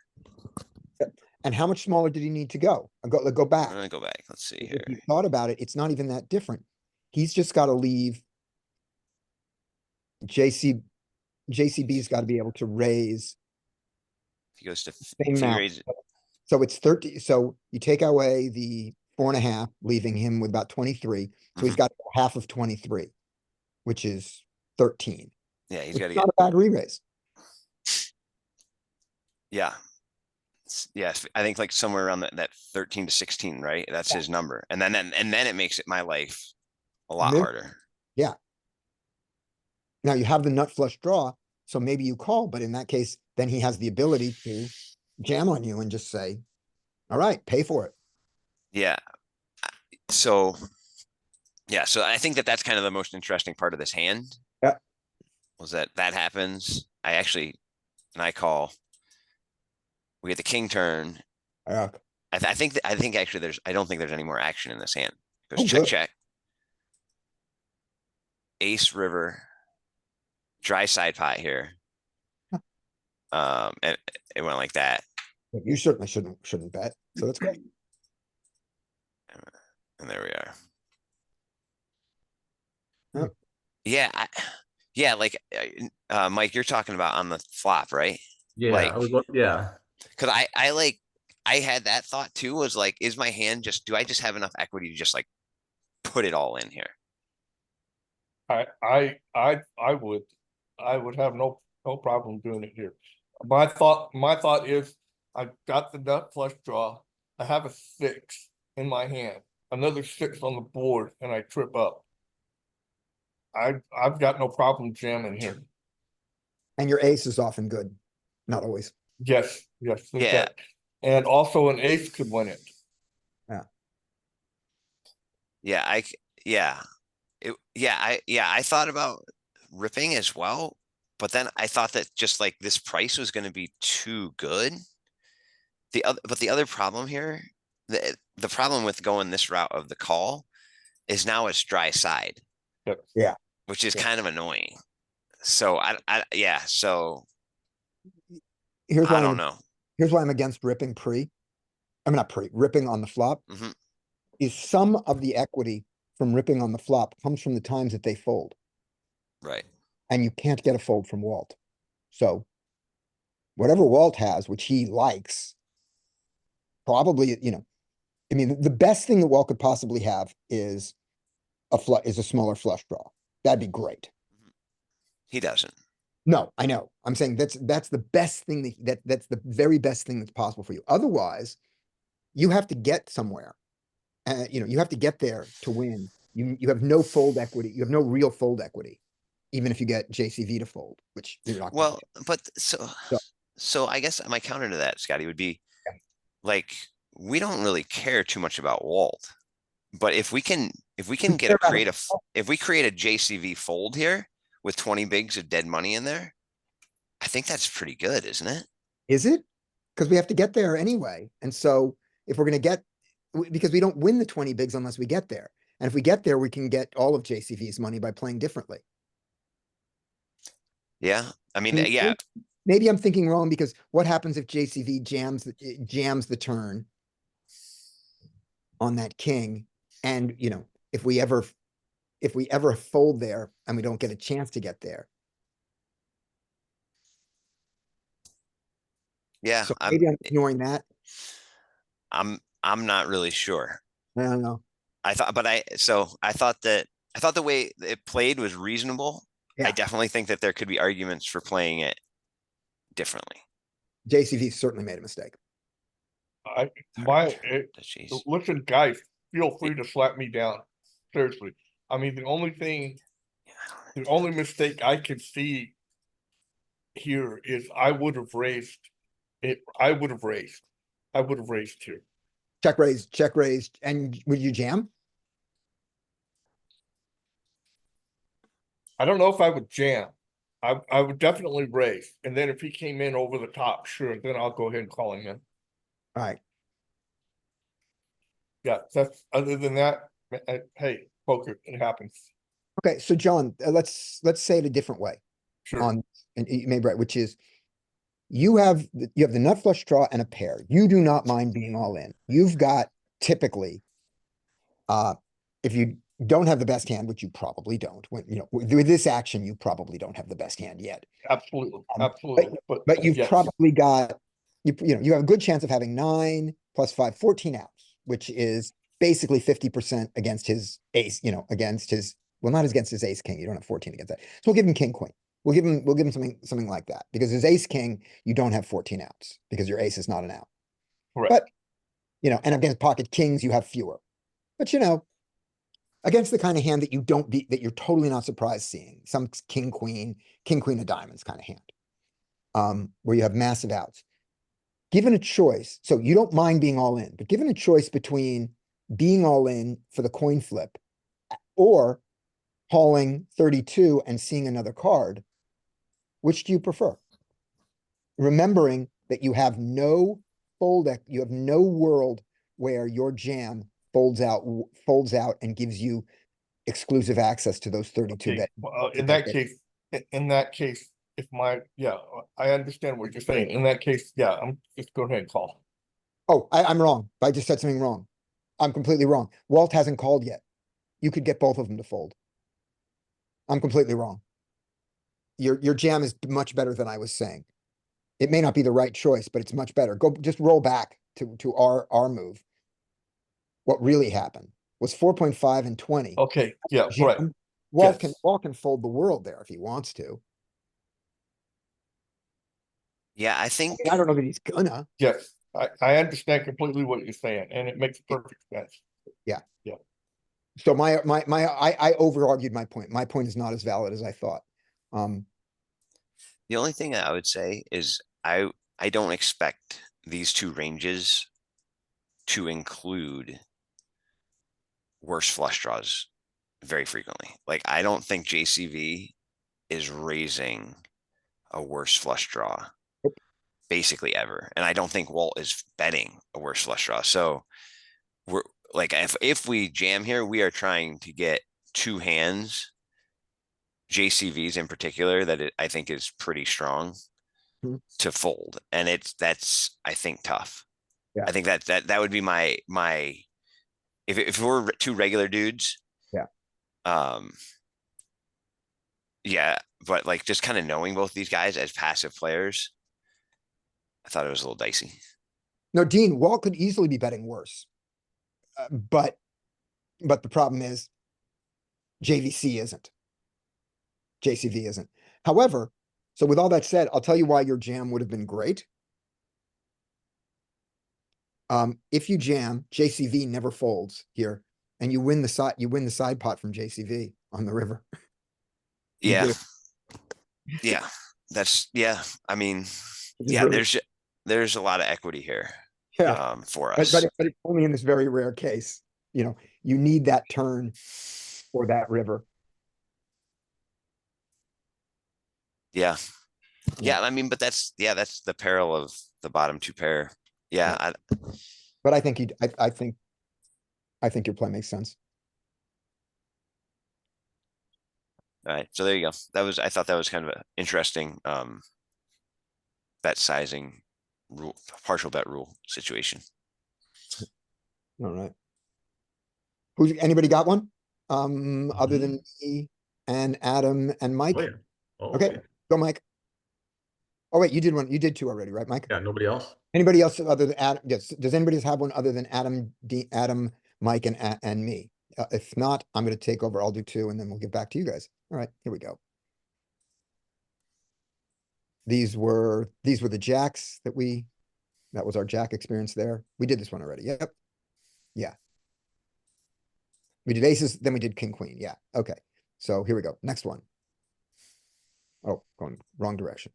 And how much smaller did he need to go? Go back. I'm gonna go back. Let's see If here. you thought about it, it's not even that different. He's just got to leave. JCB's got to be able to raise. He goes to Same if he amount. raises- So it's 30. So you take away the 4.5, leaving him with about 23. So he's got half of 23, which is 13. yeah, he's It's got to not get. a bad re-raise. Yeah. Yes, I think like somewhere around that 13 to 16, right? That's his number. And then it makes it my life a lot Mid- harder. Now you have the nut flush draw, so maybe you call, but in that case, then he has the ability to jam on you and just say, all right, pay for it. Yeah. So, yeah, so I think that's kind of the most interesting part of this hand. Yeah. Was that happens. I call. We get the king turn. Yeah. I think actually I don't think there's any more action in this hand. It Oh, goes check, good. check. Ace river. Dry side pot here. And it went like that. But you certainly shouldn't bet. So that's great. And there we are. Yep. Yeah, like Mike, you're talking about on the flop, right? Yeah, Like- yeah. Cause I had that thought too, was like, is my hand do I just have enough equity to just like put it all in here? I would have no problem doing it here. My thought is, I got the nut flush draw, I have a 6 in my hand, another 6 on the board, and I trip up. I've got no problem jamming here. And your ace is often good. Not always. Yes, there's Yeah. that. And also an ace could win it. I thought about ripping as well, but then I thought that just like this price was gonna be too good. But the other problem here, the problem with going this route of the call is now it's dry side. Yep. Yeah. which is Yeah. kind of annoying. So yeah, so Here's why I don't know. Here's why I'm against ripping pre. I mean, not pre, ripping on the flop. Mhm. Is some of the equity from ripping on the flop comes from the times that they fold, Right. and you can't get a fold from Walt. So whatever Walt has, which he likes, probably, you know, I mean, the best thing that Walt could possibly have is a smaller flush draw. That'd be great. He doesn't. No, I know. I'm saying that's the best thing that's the very best thing that's possible for you. Otherwise, you have to get somewhere. You know, you have to get there to win. You have no fold equity. You have no real fold equity, even if you get JCV to fold, which you're not. Well, but so So- so I guess my counter to that, Scotty, would be Yeah. like, we don't really care too much about Walt. But if we can get care about it. if we create a JCV fold here with 20 bigs of dead money in there, I think that's pretty good, isn't it? Is it? Because we have to get there anyway. And so if we're gonna because we don't win the 20 bigs unless we get there. And if we get there, we can get all of JCV's money by playing differently. Yeah. I mean, Maybe- yeah. Maybe I'm thinking wrong, because what happens if JCV jams the turn on that king? And, you know, if we ever fold there and we don't get a chance to get there. Yeah. So maybe I'm ignoring that. I'm not really sure. I don't know. I thought the way it played was reasonable. I Yeah. definitely think that there could be arguments for playing it differently. JCV certainly made a mistake. Jeez. Listen, guys, feel free to slap me down. Seriously. I mean, the only mistake I can see here is I would have raised here. Check raised, and would you jam? I don't know if I would jam. I would definitely raise. And then if he came in over the top, sure, then I'll go ahead and call him in. All right. Yeah, that's, other than that, hey, poker, it happens. Okay, so John, let's say it a different way Sure. and you may be right, which is you have the nut flush draw and a pair. You do not mind being all in. You've got typically, if you don't have the best hand, which you probably don't, with this action, you probably don't have the best hand yet. Absolutely, absolutely. But you've yes. probably got, you have a good chance of having 9 + 5, 14 outs, which is basically 50% against his ace, against his, well, not against his ace king. You don't have 14 against that. So we'll give him king queen. We'll give him something like that, because his ace king, you don't have 14 outs because your ace is not an out. Correct. But, and against pocket kings, you have fewer. But, against the kind of hand that you're totally not surprised seeing, some king queen of diamonds kind of hand, where you have massive outs. Given a choice, so you don't mind being all in, but given a choice between being all in for the coin flip or hauling 32 and seeing another card, which do you prefer? Remembering that you have no you have no world where your jam folds out and gives you exclusive access to those 32 Okay, bet. well, in that case, I understand what you're saying. In that case, I'm just go ahead and call. Oh, I'm wrong. I just said something wrong. I'm completely wrong. Walt hasn't called yet. You could get both of them to fold. I'm completely wrong. Your jam is much better than I was saying. It may not be the right choice, but it's much better. Just roll back to our move. What really happened was 4.5 and 20. Okay, yeah, Jam. right. Walt Yes. can fold the world there if he wants to. Yeah, I think I don't know that he's gonna. Yes, I understand completely what you're saying, and it makes perfect sense. So I over argued my point. My point is not as valid as I thought. the only thing I would say is I don't expect these two ranges to include worse flush draws very frequently. Like, I don't think JCV is raising a worse flush draw basically ever. And I don't think Walt is betting a worse flush draw. So we're like, if we jam here, we are trying to get two hands JCVs in particular that I think is pretty strong Mhm. to fold, and that's I think tough. Yeah. I think that would be my if we're two regular dudes. Yeah. Yeah, but like just kind of knowing both these guys as passive players, I thought it was a little dicey. No, Dean, Walt could easily be betting worse. But the problem is JVC isn't. JCV isn't. However, so with all that said, I'll tell you why your jam would have been great. If you jam, JCV never folds here, and you win the side pot from JCV on the river. You Yeah. get Yeah. Yeah. I mean, Which is yeah, really- there's a lot of equity here. Yeah. For But, us. but it's only in this very rare case, you need that turn for that river. Yeah. Yeah. Yeah. I mean, but that's the peril of the bottom two pair. Yeah. But I think I think your play makes sense. All right. So there you go. I thought that was kind of an interesting, bet sizing rule, partial bet rule situation. All right. Anybody got one? Other than me and Adam and Mike? Oh, yeah. Oh, Okay, yeah. go Mike. Oh, wait, you did one. You did two already, right, Mike? Yeah, nobody else? Anybody else other than Adam? Yes. Does anybody have one other than Adam, Mike, and me? If not, I'm gonna take over. I'll do two and then we'll get back to you guys. All right, here we go. These were the jacks that was our jack experience there. We did this one already. Yep. Yeah. We did aces, then we did king, queen. Yeah, okay. So here we go. Next one. Oh, going wrong direction.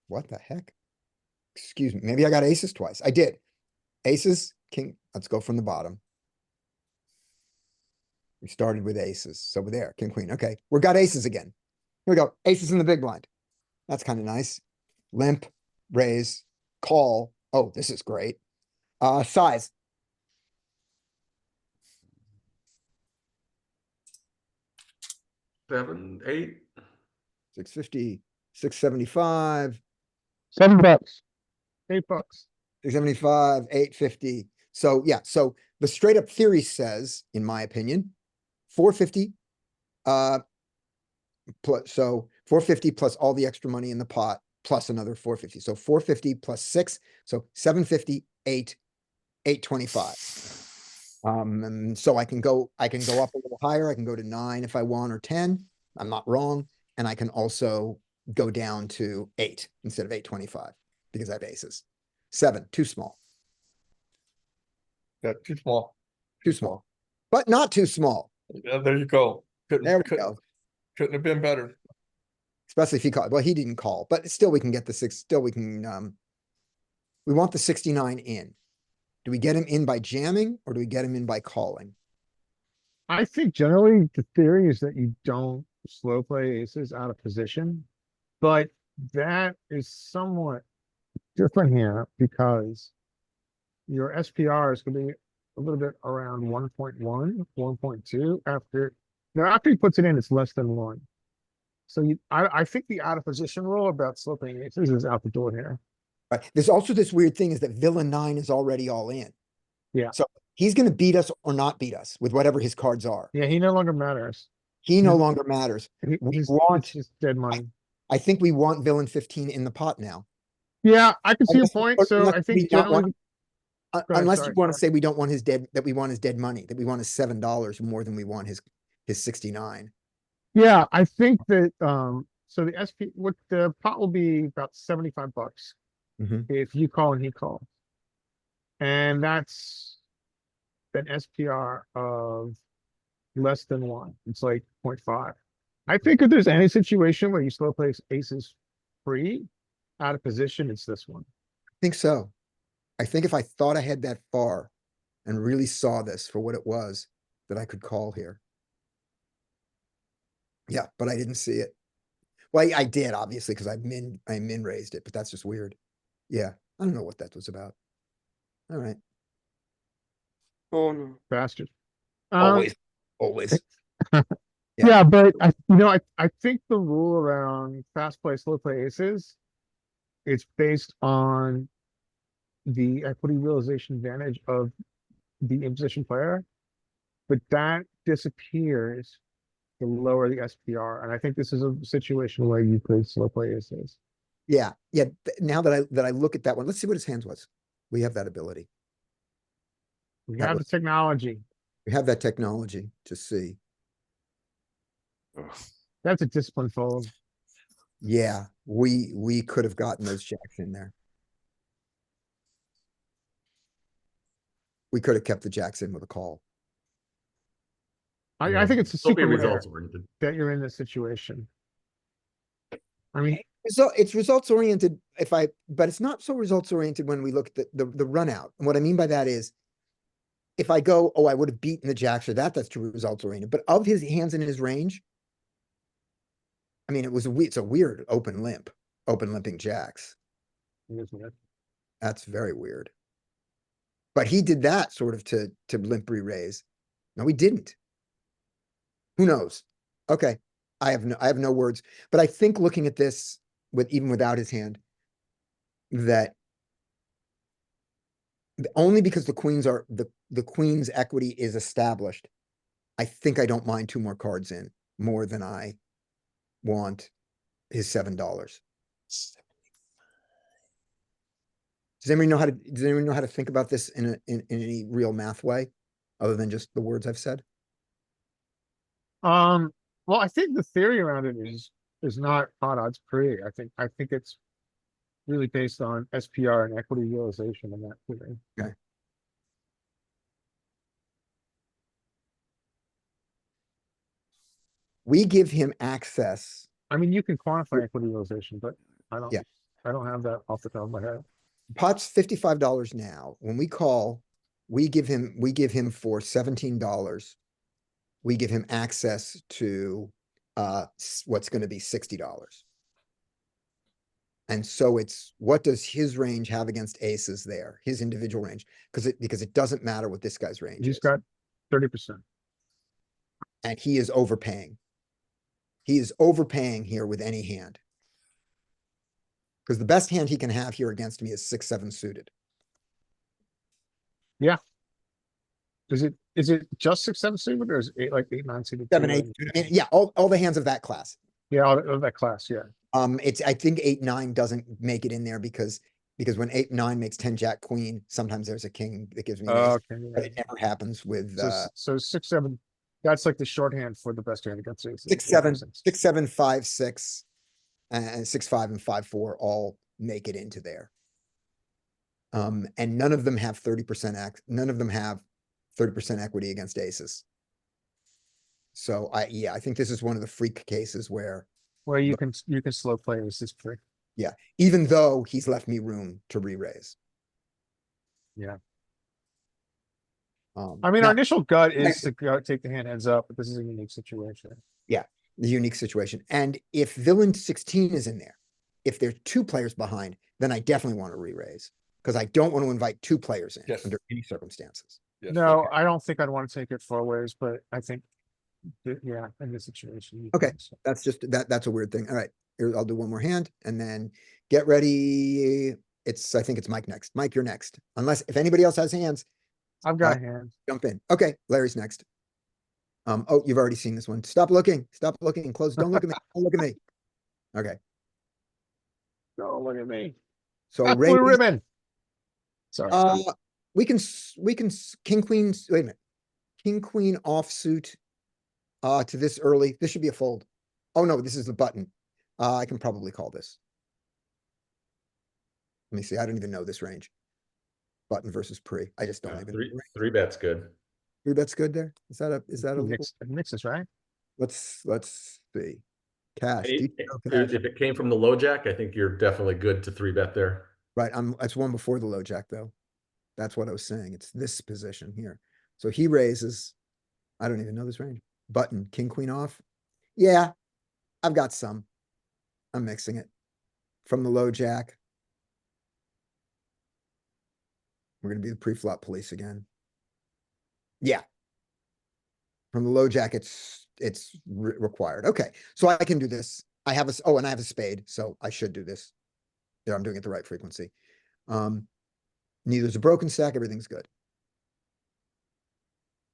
What the heck? Excuse me. Maybe I got aces twice. I did. Aces, king. Let's go from the bottom. We started with aces. So we're there. King, queen. Okay. We got aces again. Here we go. Aces in the big blind. That's kind of nice. Limp, raise, call. Oh, this is great. Size. Seven, 8. 650, 675, $7, $8. 675, 850. So yeah, so the straight up theory says, in my opinion, 450, so 450 plus all the extra money in the pot, plus another 450. So 450 plus 6, so 750, 8, 825. And so I can go up a little higher. I can go to 9 if I want, or 10. I'm not wrong. And I can also go down to 8 instead of 825 because I have aces. 7, too small. Yeah, too small. Too small, but not too small. Yeah, there you go. There we go. Couldn't have been better. Especially if he called. Well, he didn't call, but still we can get the 6. Still we can, we want the 69 in. Do we get him in by jamming or do we get him in by calling? I think generally the theory is that you don't slow play aces out of position, but that is somewhat different here because your SPR is gonna be a little bit around 1.1, 1.2 after he puts it in, it's less than 1. So I think the out of position rule about slow playing aces is out the door here. Right. There's also this weird thing is that villain 9 is already all in. Yeah. So he's going to beat us or not beat us with whatever his cards are. Yeah, he no longer matters. He no longer matters. It's just dead money. I think we want villain 15 in the pot now. Yeah, I can see your Unless- point. So unless I we think don't generally, want- ahead, unless sorry. you want to say we don't want his dead, that we want his dead money, that we want his $7 more than we want his 69. yeah, I think that, so the what the pot will be about $75 if you call and he calls. And that's an SPR of less than 1. It's like 0.5. I think if there's any situation where you slow play aces free out of position, it's this one. I think so. I think if I thought ahead that far and really saw this for what it was, that I could call here. Yeah, but I didn't see it. Well, I did obviously because I min raised it, but that's just weird. Yeah, I don't know what that was about. All right. Oh no. Bastard. Always. Yeah. Yeah, but I think the rule around fast play, slow play aces, it's based on the equity realization advantage of the imposition player, but that disappears the lower the SPR. And I think this is a situation where you could slow play aces. Yeah, now that I look at that one, let's see what his hands was. We have that ability. We That have the was- technology. We have that technology to see. That's a discipline fold. Yeah, we could have gotten those jacks in there. We could have kept the jacks in with a call. I think it's Still be super rare results oriented. that you're in this situation. I mean, So it's results oriented but it's not so results oriented when we look at the run out. And what I mean by that is if I go, oh, I would have beaten the jacks or that's true results oriented, but of his hands in his range, I mean, it's a weird open limping jacks. That's very weird. But he did that sort of to limp re-raise. No, he didn't. Who knows? Okay. I have no words, but I think looking at this even without his hand, that only because the queen's equity is established, I think I don't mind 2 more cards in more than I want his $7. Does anyone know how to think about this in any real math way, other than just the words I've said? well, I think the theory around it is not hot odds pre. I think it's really based on SPR and equity realization in that theory. Okay. We give him access. I mean, you can quantify equity realization, but I don't. Yeah. I don't have that off the top of my head. Pot's $55 now. When we call, we give him for $17. We give him access to what's going to be $60. And so it's what does his range have against aces there, his individual range? Because it doesn't matter what this guy's range He's is. got 30%. And he is overpaying. He is overpaying here with any hand. Because the best hand he can have here against me is 6-7 suited. Is it just 6-7 suited or is it like 8-9 suited? 7-8. Yeah, all the hands of that class. Yeah, all of that class. Yeah. I think 8-9 doesn't make it in there because when 8-9 makes 10 jack queen, sometimes there's a king that gives me an ace, Okay. but it never happens with So 6-7. That's like the shorthand for the best hand against aces. 6-7, 6-7, 5-6, and 6-5 and 5-4 all make it into there. And none of them have 30% none of them have 30% equity against aces. So I think this is one of the freak cases where you can slow play aces pre. even though he's left me room to re-raise. Yeah. I mean, now, our initial gut is to go take the hand heads up, but this is a unique situation. the unique situation. And if villain 16 is in there, if there's 2 players behind, then I definitely want to re-raise because I don't want to invite 2 players in Yes. under any circumstances. Yes, No, okay. I don't think I'd want to take it 4 ways, but I think, yeah, in this situation. you Okay. can, so. That's just that's a weird thing. All right, here, I'll do one more hand and then get ready. I think it's Mike next. Mike, you're next. Unless if anybody else has hands, I've got a hand. jump in. Okay, Larry's next. Oh, you've already seen this one. Stop looking. Close. Don't look at me. Don't look at me. Okay. Oh, look at me. So Blue raise, ribbon. Sorry. we can king queen. Wait a minute. King queen offsuit. To this early. This should be a fold. Oh no, this is the button. I can probably call this. Let me see. I don't even know this range. Button versus pre. I just don't even. know the range. 3 bet's good. 3 bet's good there. Is that a Mixes, right? let's see. Cash. Hey, detail cash. If it came from the low jack, I think you're definitely good to 3 bet there. Right. That's one before the low jack though. That's what I was saying. It's this position here. So he raises. I don't even know this range. Button, king, queen off. Yeah, I've got some. I'm mixing it from the low jack. We're going to be the pre-flop police again. Yeah. From the low jack, it's it's required. Okay, so I can do this. I have a, and I have a spade, so I should do this. Yeah, I'm doing it the right frequency. Neither's a broken stack, everything's good.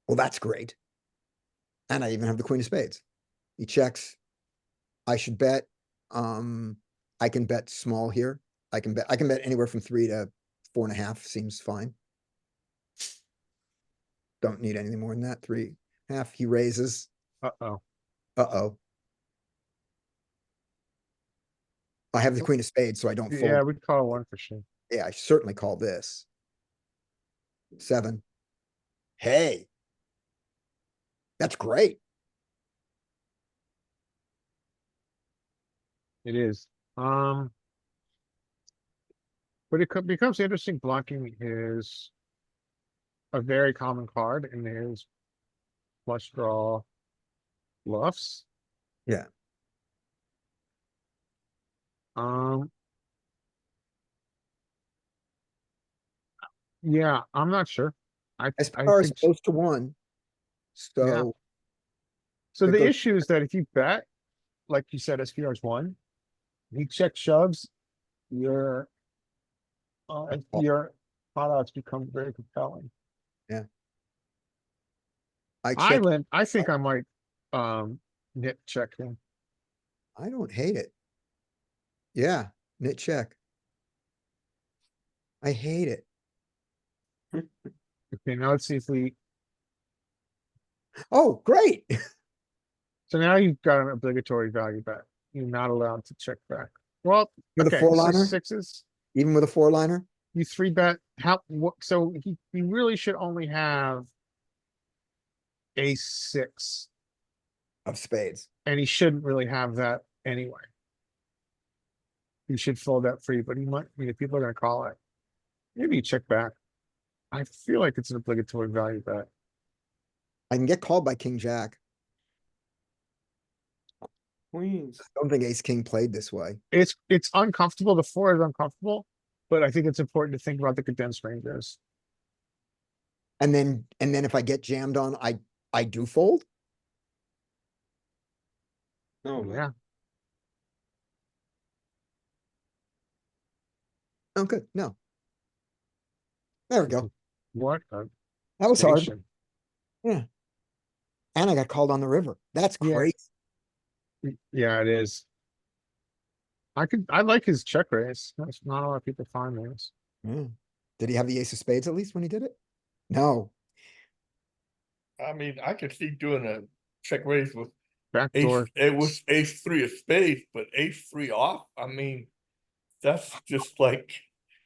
Well, that's great. And I even have the queen of spades. He checks. I should bet. I can bet small here. I can bet anywhere from 3 to 4.5 seems fine. Don't need anything more than that. 3.5. He raises. Uh-oh. Uh-oh. I have the queen of spades, so I don't Yeah, fold. we'd call one for sure. Yeah, I certainly call this. 7. Hey. That's great. It is. But it becomes interesting. Blocking is a very common card in his flush draw bluffs. Yeah. Yeah, I'm not sure. I SPR is think close to 1. So so. it The goes- issue is that if you bet, like you said, SPR is 1. He check shoves. Your pot odds become very compelling. I check. I think I might nit check him. I don't hate it. Yeah, nit check. I hate it. Okay, now let's see if we. Oh, great. So now you've got an obligatory value bet. You're not allowed to check back. Well, With a okay, four-liner? so 6s. Even with a 4-liner? You 3-bet. So he really should only have ace-6, Of spades. and he shouldn't really have that anyway. He should fold that free, but he might. I mean, if people are gonna call it, maybe you check back. I feel like it's an obligatory value bet. I can get called by king jack. Queens. I don't think ace king played this way. It's uncomfortable. The 4 is uncomfortable, but I think it's important to think about the condensed ranges. And then if I get jammed on, I do fold. No, man. Yeah, Oh, good. No. There we go. what a That was hard. station. And I got called on the river. That's Yeah. crazy. Yeah, it is. I like his check raise. That's not a lot of people find those. Yeah. Did he have the ace of spades at least when he did it? No. I mean, I could see doing a check raise with Backdoor. ace, it was ace-3 of spades, but ace-3 off, I mean, that's just like,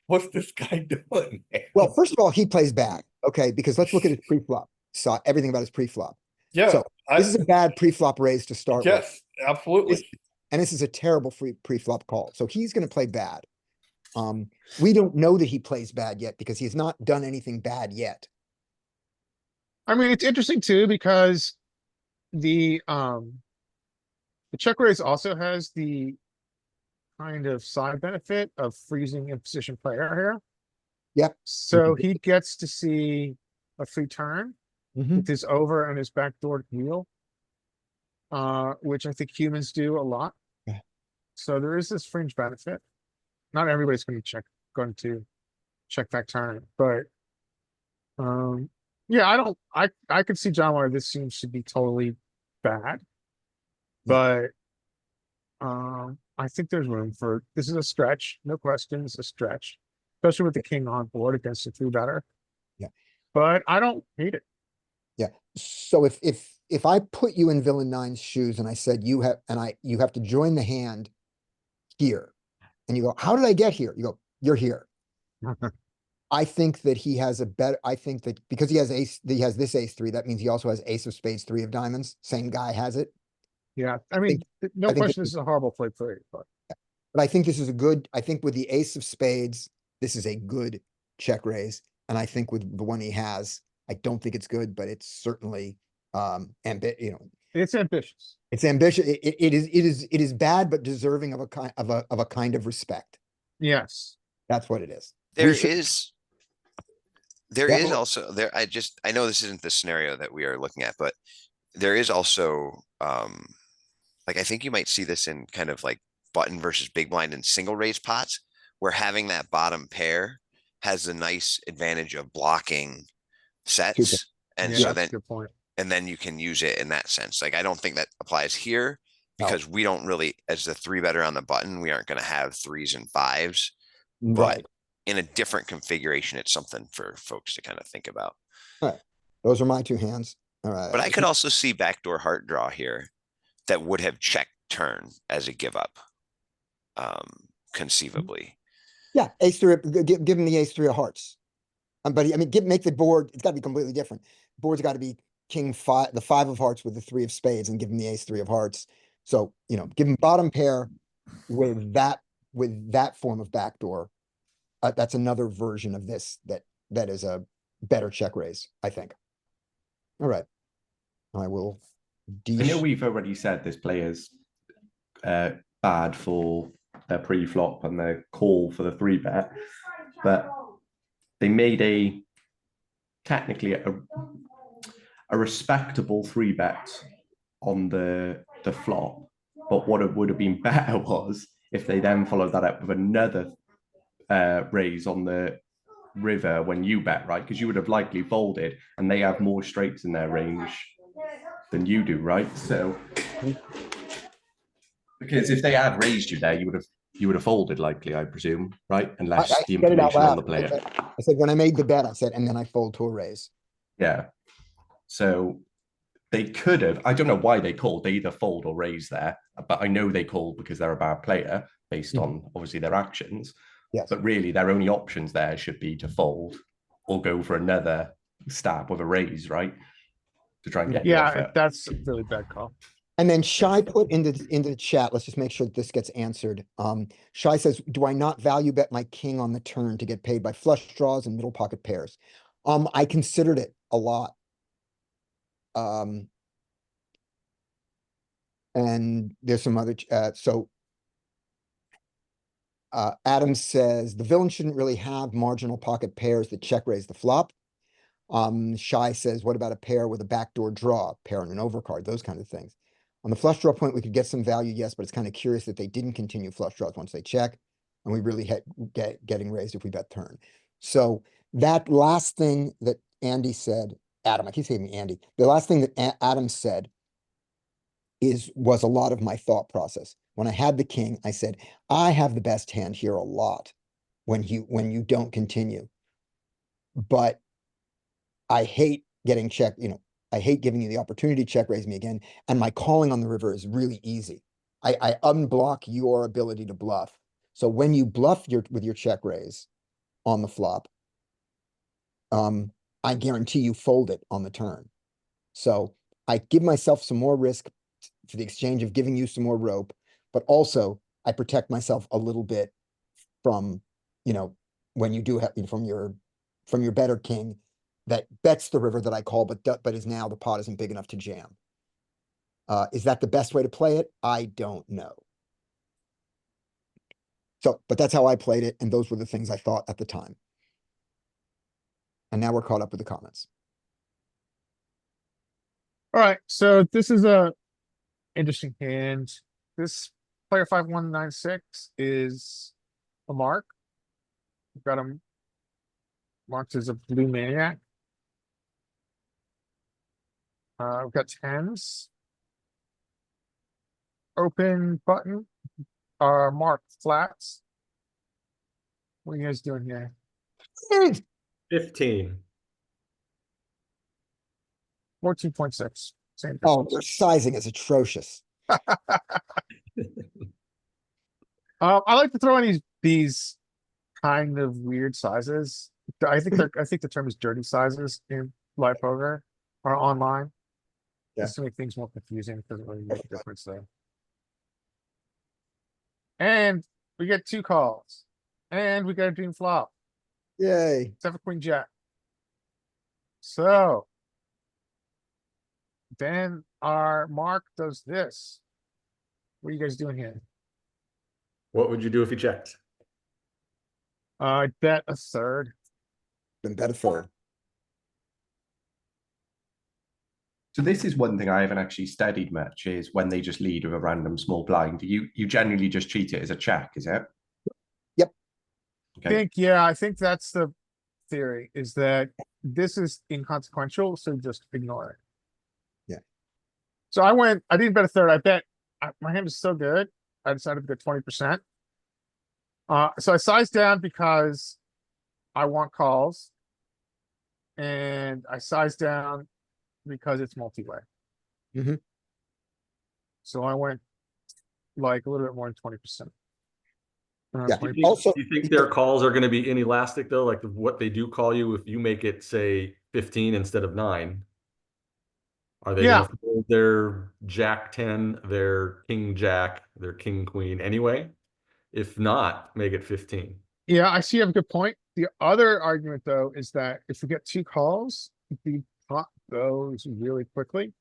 what's this guy doing? man? Well, first of all, he plays bad. Okay, because let's look at his pre-flop. Saw everything about his pre-flop. Yeah, So this is a bad pre-flop raise to start with. yes, absolutely. And this is a terrible pre-flop call. So he's gonna play bad. We don't know that he plays bad yet because he's not done anything bad yet. I mean, it's interesting too, because the check raise also has the kind of side benefit of freezing in position player here. Yep. So he gets to see a free turn Mhm. with his over and his backdoor wheel. Which I think humans do a lot. Yeah. So there is this fringe benefit. Not everybody's going to check back turn, but yeah, I could see John where this seems to be totally bad. But I think there's room for this is a stretch, no question, it's a stretch, especially with the king on board against the 3-better. Yeah. But I don't hate it. So if I put you in villain 9's shoes and I said you have to join the hand here, and you go, how did I get here? You go, you're here. I think that he has I think that because he has this ace-3, that means he also has ace of spades, 3 of diamonds. Same guy has it. Yeah, I mean, no think question, this this is a horrible play for you, but But I think this is I think with the ace of spades, this is a good check raise. And I think with the one he has, I don't think it's good, but it's certainly, it's ambitious. it's ambitious. It is bad, but deserving of a kind of respect. Yes. That's what it is. There should- is. There Yeah. is also there, I know this isn't the scenario that we are looking at, but there is also, like, I think you might see this in kind of like button versus big blind and single raise pots, where having that bottom pair has a nice advantage of blocking sets. And Yeah, so that's a then, good point. and then you can use it in that sense. Like, I don't think that applies here No. because we don't really, as the three better on the button, we aren't gonna have threes and fives. But Right. in a different configuration, it's something for folks to kind of think about. Those are my two hands. All right. But I could also see backdoor heart draw here that would have checked turn as a give up. Conceivably. Yeah, ace three, give him the ace three of hearts. But I mean, make the board, it's gotta be completely different. Board's gotta be king five, the five of hearts with the three of spades and give him the ace three of hearts. So, you know, give him bottom pair with that form of backdoor. That's another version of this that is a better check raise, I think. All right. I will. I know we've already said this player's bad for their pre-flop and their call for the 3-bet, but they made technically a respectable 3-bet on the flop. But what it would have been better was if they then followed that up with another raise on the river when you bet, right? Because you would have likely folded, and they have more straights in their range than you do, right? So because if they had raised you there, you would have folded likely, I presume, right? Unless the said it out information on loud. the player. I said, when I made the bet, I said, and then I fold to a raise. Yeah. So they could have, I don't know why they called, they either fold or raise there, but I know they called because they're a bad player based on obviously their actions. Yes. But really their only options there should be to fold or go for another stab with a raise, right? To try and get you off Yeah, it. that's a really bad call. And then Shy put into the chat, let's just make sure that this gets answered. Shy says, do I not value bet my king on the turn to get paid by flush draws and middle pocket pairs? I considered it a lot. And there's some other, Adam says the villain shouldn't really have marginal pocket pairs that check raise the flop. Shy says, what about a pair with a backdoor draw, pair and an overcard, those kind of things. On the flush draw point, we could get some value, yes, but it's kind of curious that they didn't continue flush draws once they check. And we really had getting raised if we bet turn. So that last thing that Andy said, Adam, I keep saying Andy, the last thing that Adam said was a lot of my thought process. When I had the king, I said, I have the best hand here a lot when you don't continue. But I hate getting checked, you know, I hate giving you the opportunity to check raise me again. And my calling on the river is really easy. I unblock your ability to bluff. So when you bluff with your check raise on the flop, I guarantee you fold it on the turn. So I give myself some more risk for the exchange of giving you some more rope, but also I protect myself a little bit from, you know, when you do have from your better king that bets the river that I call, but is now the pot isn't big enough to jam. Is that the best way to play it? I don't know. So, but that's how I played it, and those were the things I thought at the time. And now we're caught up with the comments. All right, so this is a interesting hand. This player 5196 is a mark. We've got him marked as a blue maniac. We've got tens. Open button are marked flats. What are you guys doing here? 15. 14.6. Same Oh, difference. their sizing is atrocious. I like to throw in these kind of weird sizes. I think the term is dirty sizes in live poker or online. Yeah. Just to make things more confusing, it doesn't really make a difference there. And we get two calls. And we got a dream flop. Yay. Except for Queen Jack. So then our mark does this. What are you guys doing here? What would you do if you checked? I bet a third. Been better for. So this is one thing I haven't actually studied much is when they just lead with a random small blind. You generally just treat it as a check, is it? Yep. Okay. I think that's the theory, is that this is inconsequential, so just ignore it. Yeah. So I didn't bet a third, my hand is so good, I decided to go 20%. So I sized down because I want calls. And I sized down because it's multi-way. Mhm. So I went like a little bit more than 20%. Yeah. Do you think, Also- do you think their calls are going to be inelastic though? Like what they do call you, if you make it say 15 instead of 9, are they Yeah. going to fold their Jack 10, their King Jack, their King Queen anyway? If not, make it 15. Yeah, I see you have a good point. The other argument though is that if we get 2 calls, the pot goes really quickly.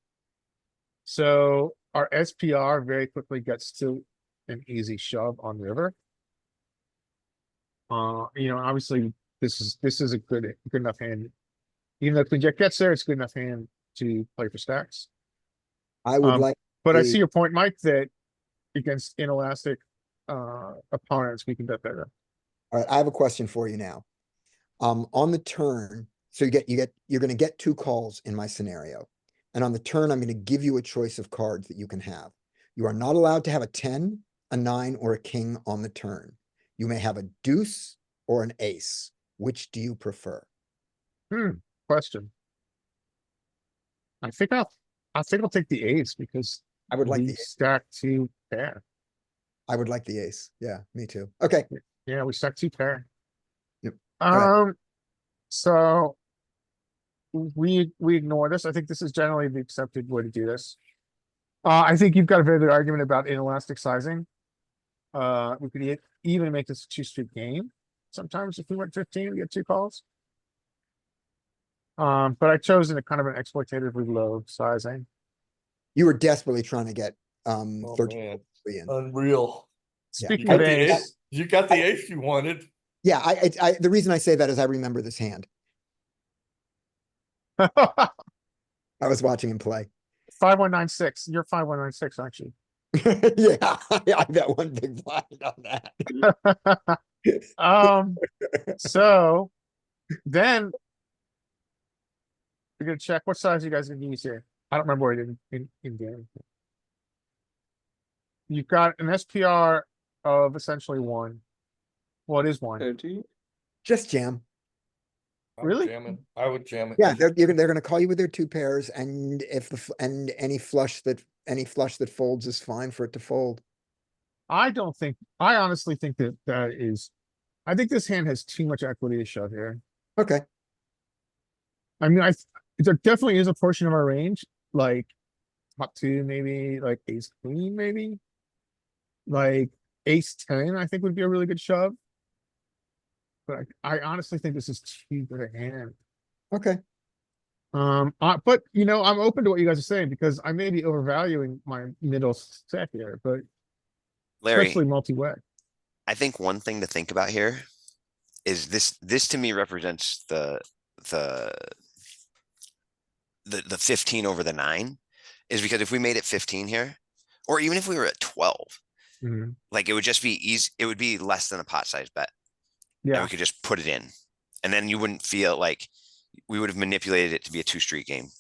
So our SPR very quickly gets to an easy shove on river. Obviously this is a good enough hand. Even though Queen Jack gets there, it's a good enough hand to play for stacks. I would Um, like, But I the- see your point, Mike, that against inelastic opponents, we can bet better. all right, I have a question for you now. On the turn, so you're gonna get 2 calls in my scenario. And on the turn, I'm gonna give you a choice of cards that you can have. You are not allowed to have a 10, a 9, or a king on the turn. You may have a deuce or an ace. Which do you prefer? Question. I think I'll take the ace because I would like we the ace. stack 2 pair. I would like the ace. Yeah, me too. Okay, Yeah, we stack 2 pair. Yep. ahead. So we ignore this. I think this is generally the accepted way to do this. I think you've got a very good argument about inelastic sizing. We could even make this a 2-street game. Sometimes if we went 15, we get 2 calls. But I chose in a kind of an exploitatively low sizing. You were desperately trying to get, Oh, 13 man. in. Yeah. Unreal. Speaking You of got the ace, ace, you got the ace you wanted. Yeah, the reason I say that is I remember this hand. I was watching him play. 5196. You're 5196, aren't you? Yeah, I bet one big blind on that. So then we're gonna check what size you guys are gonna use here. I don't remember what it in game. You've got an SPR of essentially 1. Well, it is 1. 30. Just jam. I'm Really? jamming. I would jam it. Yeah, they're gonna call you with their 2 pairs, and if and any flush that folds is fine for it to fold. I honestly think I think this hand has too much equity to shove here. Okay, I mean, there definitely is a portion of our range, like top 2, maybe like ace queen, maybe like ace 10, I think would be a really good shove. But I honestly think this is too good a hand. okay. But I'm open to what you guys are saying because I may be overvaluing my middle set here, but Larry, especially multi-way. I think one thing to think about here is this to me represents the 15 over the 9 is because if we made it 15 here, or even if we were at 12, Mhm. like it would just be easy. It would be less than a pot size bet. And Yeah, we could just put it in. And then you wouldn't feel like we would have manipulated it to be a 2-street game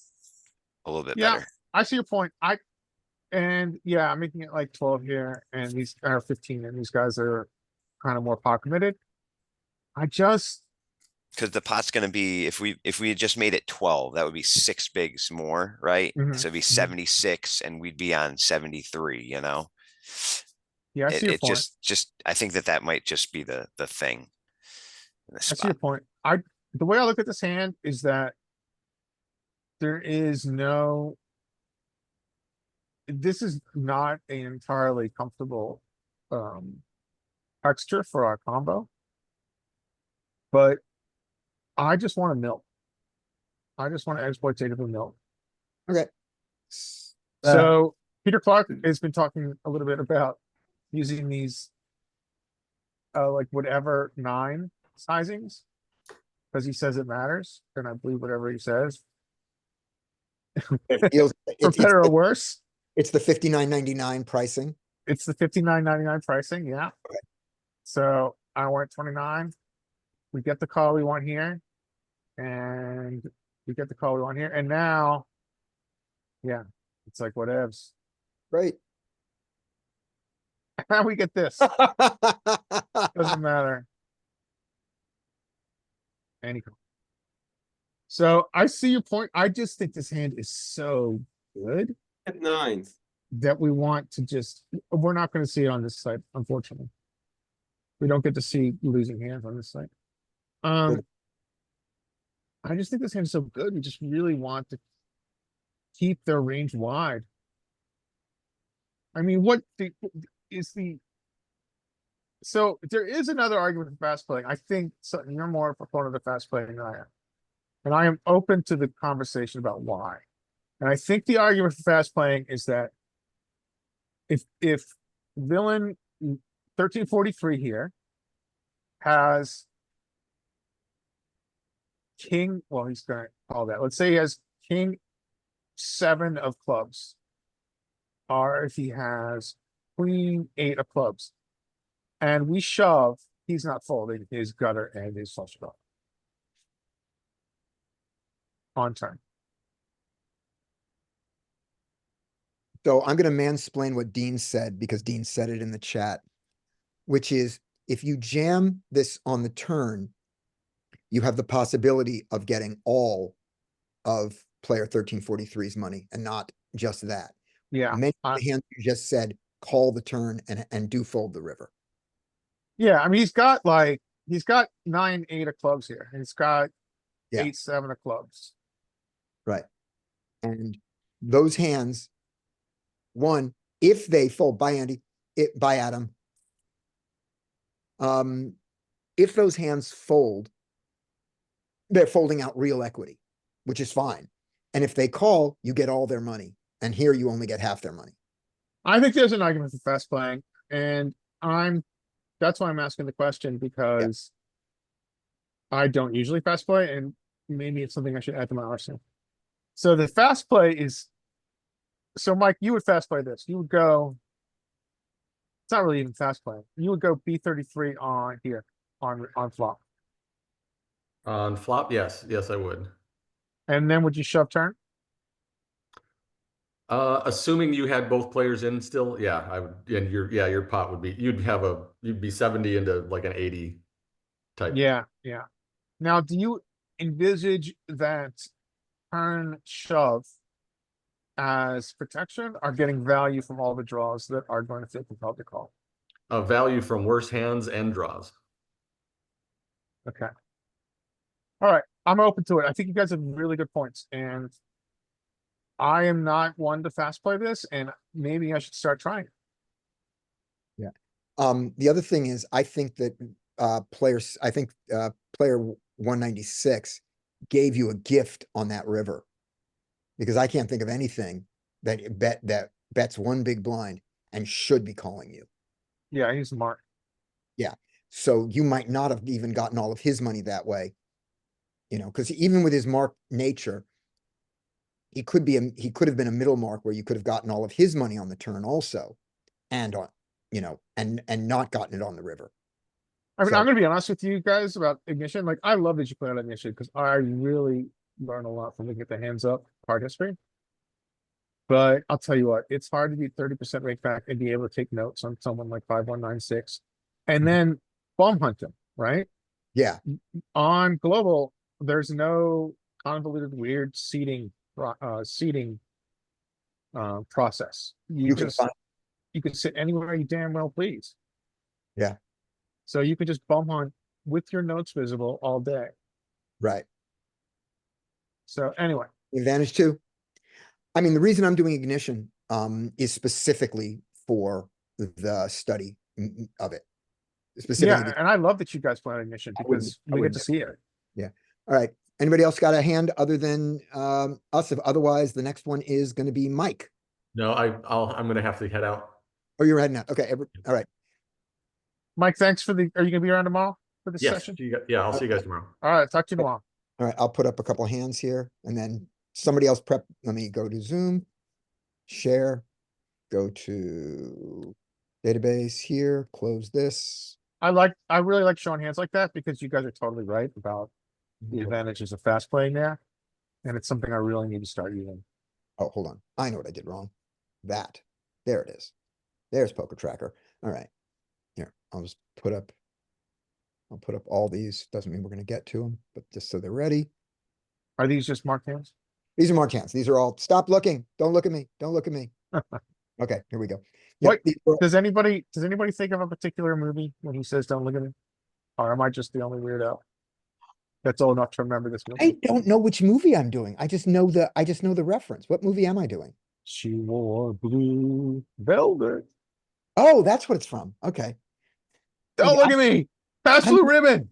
a little bit Yeah. better. I see your point. I'm making it like 12 here and these are 15 and these guys are kind of more pot committed. Because the pot's gonna be, if we had just made it 12, that would be 6 bigs more, right? Mhm, So it'd be mhm. 76 and we'd be on 73, you know? Yeah, I see your It point. just, I think that might just be the thing. In the I see your spot. point. The way I look at this hand is that there is this is not an entirely comfortable texture for our combo. But I just want to milk. I just want to exploitatively milk. Okay. So Peter Clark has been talking a little bit about using these like whatever 9 sizings because he says it matters, and I believe whatever he says. It feels, For it's better or worse, it's the 59.99 pricing. it's the 59.99 pricing, yeah. So I want 29. We get the call we want here. And we get the call we want here. And now, yeah, it's like whatevs. Right. Now we get this. Doesn't matter. Any call. So I see your point. I just think this hand is so good At nines. that we want to just, we're not gonna see it on this site, unfortunately. We don't get to see losing hands on this site. Good. I just think this hand is so good. We just really want to keep their range wide. I mean, is the so there is another argument for fast playing. I think you're more a proponent of fast playing than I am. And I am open to the conversation about why. And I think the argument for fast playing is that if villain 1343 here has king, well, he's gonna call that. Let's say he has king 7 of clubs. Or if he has queen 8 of clubs. And we shove, he's not folding his gutter and his flush draw. On turn. So I'm gonna mansplain what Dean said because Dean said it in the chat, which is if you jam this on the turn, you have the possibility of getting all of player 1343's money and not just that. Yeah. Many of the hands you just said call the turn and do fold the river. Yeah, I mean, he's got 9, 8 of clubs here. He's got Yeah. 8, 7 of clubs. Right. And those hands, one, if they fold, by Andy, by Adam. If those hands fold, they're folding out real equity, which is fine. And if they call, you get all their money. And here you only get half their money. I think there's an argument for fast playing, and that's why I'm asking the question, because I don't usually fast play, and maybe it's something I should add to my arsenal. So the fast play is, so Mike, you would fast play this. You would go, it's not really even fast play. You would go B33 on here, on flop. On flop, yes, I would. And then would you shove turn? Assuming you had both players in still, yeah, I would, and your pot would be, you'd be 70 into like an 80 type. Yeah. Now, do you envisage that turn shove as protection or getting value from all the draws that are going to feel compelled to call? Value from worse hands and draws. Okay. All right. I'm open to it. I think you guys have really good points, and I am not one to fast play this, and maybe I should start trying. Yeah. The other thing is, I think that player 196 gave you a gift on that river, because I can't think of anything that bets one big blind and should be calling you. Yeah, he's smart. Yeah. So you might not have even gotten all of his money that way, because even with his mark nature, he could have been a middle mark where you could have gotten all of his money on the turn also, and on, and not gotten it on the river. I mean, So- I'm gonna be honest with you guys about Ignition. Like, I love that you play on Ignition because I really learn a lot from looking at the hands up card history. But I'll tell you what, it's hard to be 30% rate back and be able to take notes on someone like 5196 and then bum hunt them, right? Yeah. On global, there's no convoluted weird seeding process. You can find, You can sit anywhere you damn well please. Yeah. So you can just bum hunt with your notes visible all day. right. So anyway, Advantage too. I mean, the reason I'm doing Ignition is specifically for the study of it. Specifically, yeah, and I love that you guys play on Ignition I wouldn't- because I we get wouldn't to see it. all right. Anybody else got a hand other than us? If otherwise, the next one is going to be Mike. No, I'm gonna have to head out. Oh, you're heading out. Okay. All right. Mike, thanks for are you gonna be around tomorrow for this Yes, session? yeah, I'll see you guys tomorrow. All right, talk to you tomorrow. All right. I'll put up a couple hands here and then somebody else prep, let me go to Zoom, share, go to database here, close this. I really like showing hands like that because you guys are totally right about the advantages of fast playing there. And it's something I really need to start using. Oh, hold on. I know what I did wrong. That, there it is. There's Poker Tracker. All right. Here, I'll just put up all these. Doesn't mean we're gonna get to them, but just so they're ready. Are these just marked hands? These are marked hands. These are all, stop looking. Don't look at me. Don't look at me. Okay, here we go. Yep, What these are- does anybody think of a particular movie when he says don't look at me? Or am I just the only weirdo that's old enough to remember this movie? I don't know which movie I'm doing. I just know the reference. What movie am I doing? She wore blue velvet. Oh, that's what it's from. Okay. Don't look at me. Pass I'm- blue ribbon.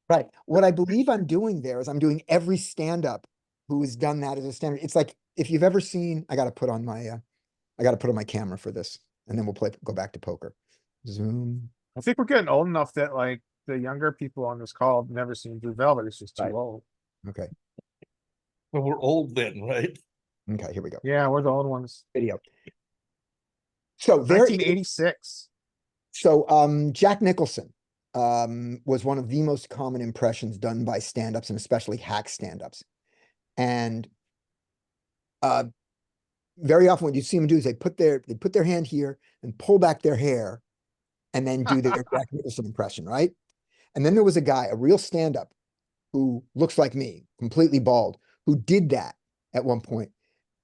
Right. What I believe I'm doing there is I'm doing every stand-up who has done that as a standard. It's like, if you've ever seen, I gotta put on my camera for this, and then we'll go back to poker. Zoom. I think we're getting old enough that like the younger people on this call have never seen blue velvet. It's just too Right. old. Okay. But we're old then, right? Okay, here we go. Yeah, we're the old ones. Video. So there, 1986. so Jack Nicholson was one of the most common impressions done by stand-ups, and especially hack stand-ups. And very often what you see them do is they put their hand here and pull back their hair and then do their Jack Nicholson impression, right? And then there was a guy, a real stand-up, who looks like me, completely bald, who did that at one point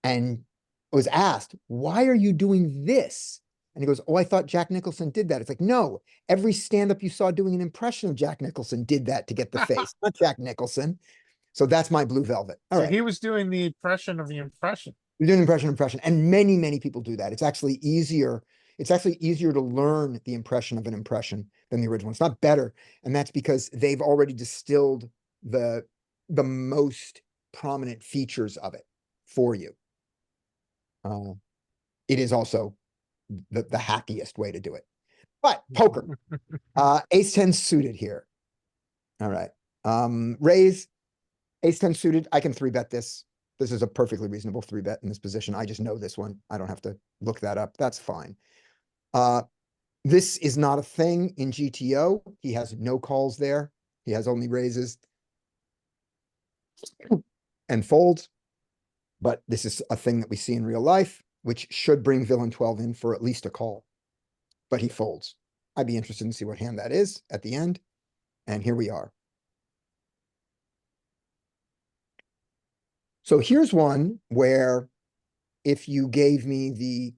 and was asked, why are you doing this? And he goes, oh, I thought Jack Nicholson did that. It's like, no, every stand-up you saw doing an impression of Jack Nicholson did that to get the face, not Jack Nicholson. So that's my blue velvet. All So right. he was doing the impression of the impression. You're doing impression, and many, many people do that. It's actually easier. It's actually easier to learn the impression of an impression than the original. It's not better. And that's because they've already distilled the most prominent features of it for you. It is also the hackiest way to do it. But poker, ace 10 suited here. All right. Raise, ace 10 suited. I can 3-bet this. This is a perfectly reasonable 3-bet in this position. I just know this one. I don't have to look that up. That's fine. This is not a thing in GTO. He has no calls there. He has only raises and folds. But this is a thing that we see in real life, which should bring villain 12 in for at least a call. But he folds. I'd be interested to see what hand that is at the end. And here we are. So here's one where if you gave me the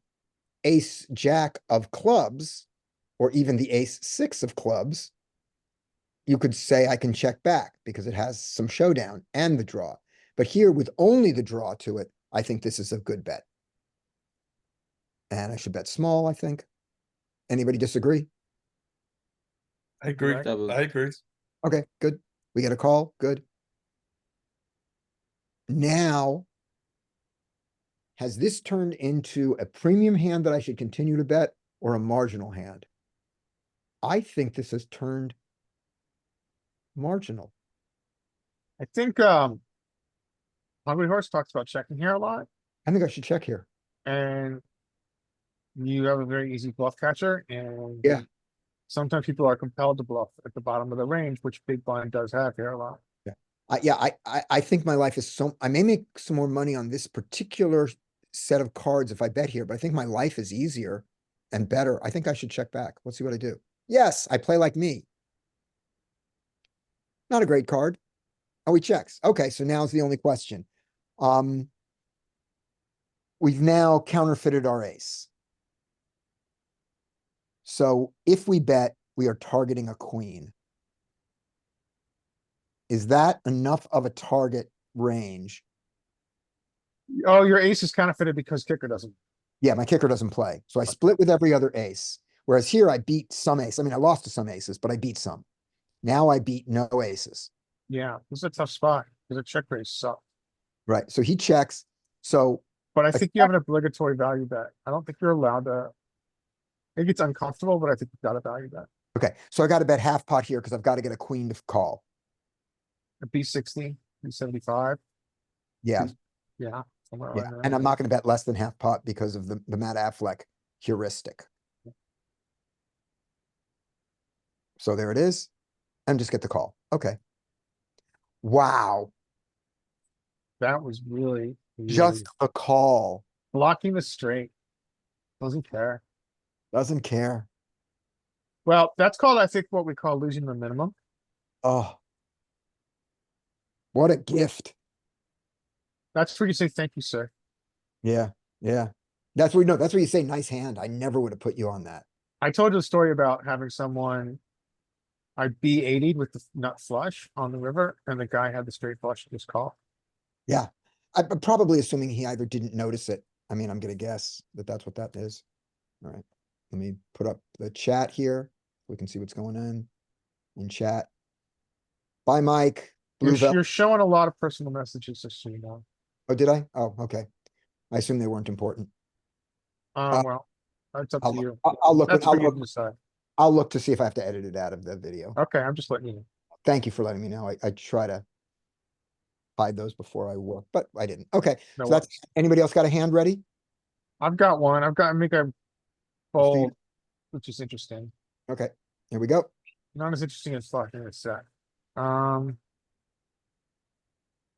ace jack of clubs, or even the ace 6 of clubs, you could say I can check back because it has some showdown and the draw. But here with only the draw to it, I think this is a good bet. And I should bet small, I think. Anybody disagree? I agree. Double. I agree. Okay, good. We get a call, good. Now, has this turned into a premium hand that I should continue to bet or a marginal hand? I think this has turned marginal. I think Hungry Horse talks about checking here a lot, I think I should check here. and you have a very easy bluff catcher, and Yeah. sometimes people are compelled to bluff at the bottom of the range, which Big Blind does have here a lot. I think my life is so, I may make some more money on this particular set of cards if I bet here, but I think my life is easier and better. I think I should check back. Let's see what I do. Yes, I play like me. Not a great card. Oh, he checks. Okay, so now's the only question. We've now counterfeited our ace. So if we bet, we are targeting a queen. Is that enough of a target range? Oh, your ace is counterfeited because kicker doesn't. Yeah, my kicker doesn't play. So I split with every other ace. Whereas here I beat some ace. I mean, I lost to some aces, but I beat some. Now I beat no aces. Yeah, this is a tough spot because a check raise sucks. Right. So he checks. So But I think you have an obligatory value bet. I don't think you're allowed to. I think it's uncomfortable, but I think you've got a value bet. okay. So I got to bet half pot here because I've got to get a queen to call. A B60, B75. Yeah. Yeah. somewhere Yeah, around there. and I'm not gonna bet less than half pot because of the Matt Affleck heuristic. So there it is. And just get the call. Okay. Wow, That was really, just really a call. blocking the straight. Doesn't care. Doesn't care. Well, that's called, I think, what we call losing the minimum. Oh. What a gift. That's where you say, thank you, sir. Yeah, yeah. That's where, no, that's where you say nice hand. I never would have put you on that. I told you a story about having someone, I B80'd with the nut flush on the river, and the guy had the straight flush to just call. Yeah. I'm probably assuming he either didn't notice it. I mean, I'm gonna guess that that's what that is. All right. Let me put up the chat here. We can see what's going on in chat. Bye, Mike. Blue Vel- You're showing a lot of personal messages, just so you know. Oh, did I? Oh, okay. I assume they weren't important. Well, that's up to you. I'll look, That's for you to decide. I'll look to see if I have to edit it out of the video. Okay, I'm just letting you know. Thank you for letting me know. I try to hide those before I work, but I didn't. Okay, No so that's, anybody else got a hand ready? I've got one. I've got make a fold, which is interesting. Okay, here we go. Not as interesting as fucking in a sec. Okay,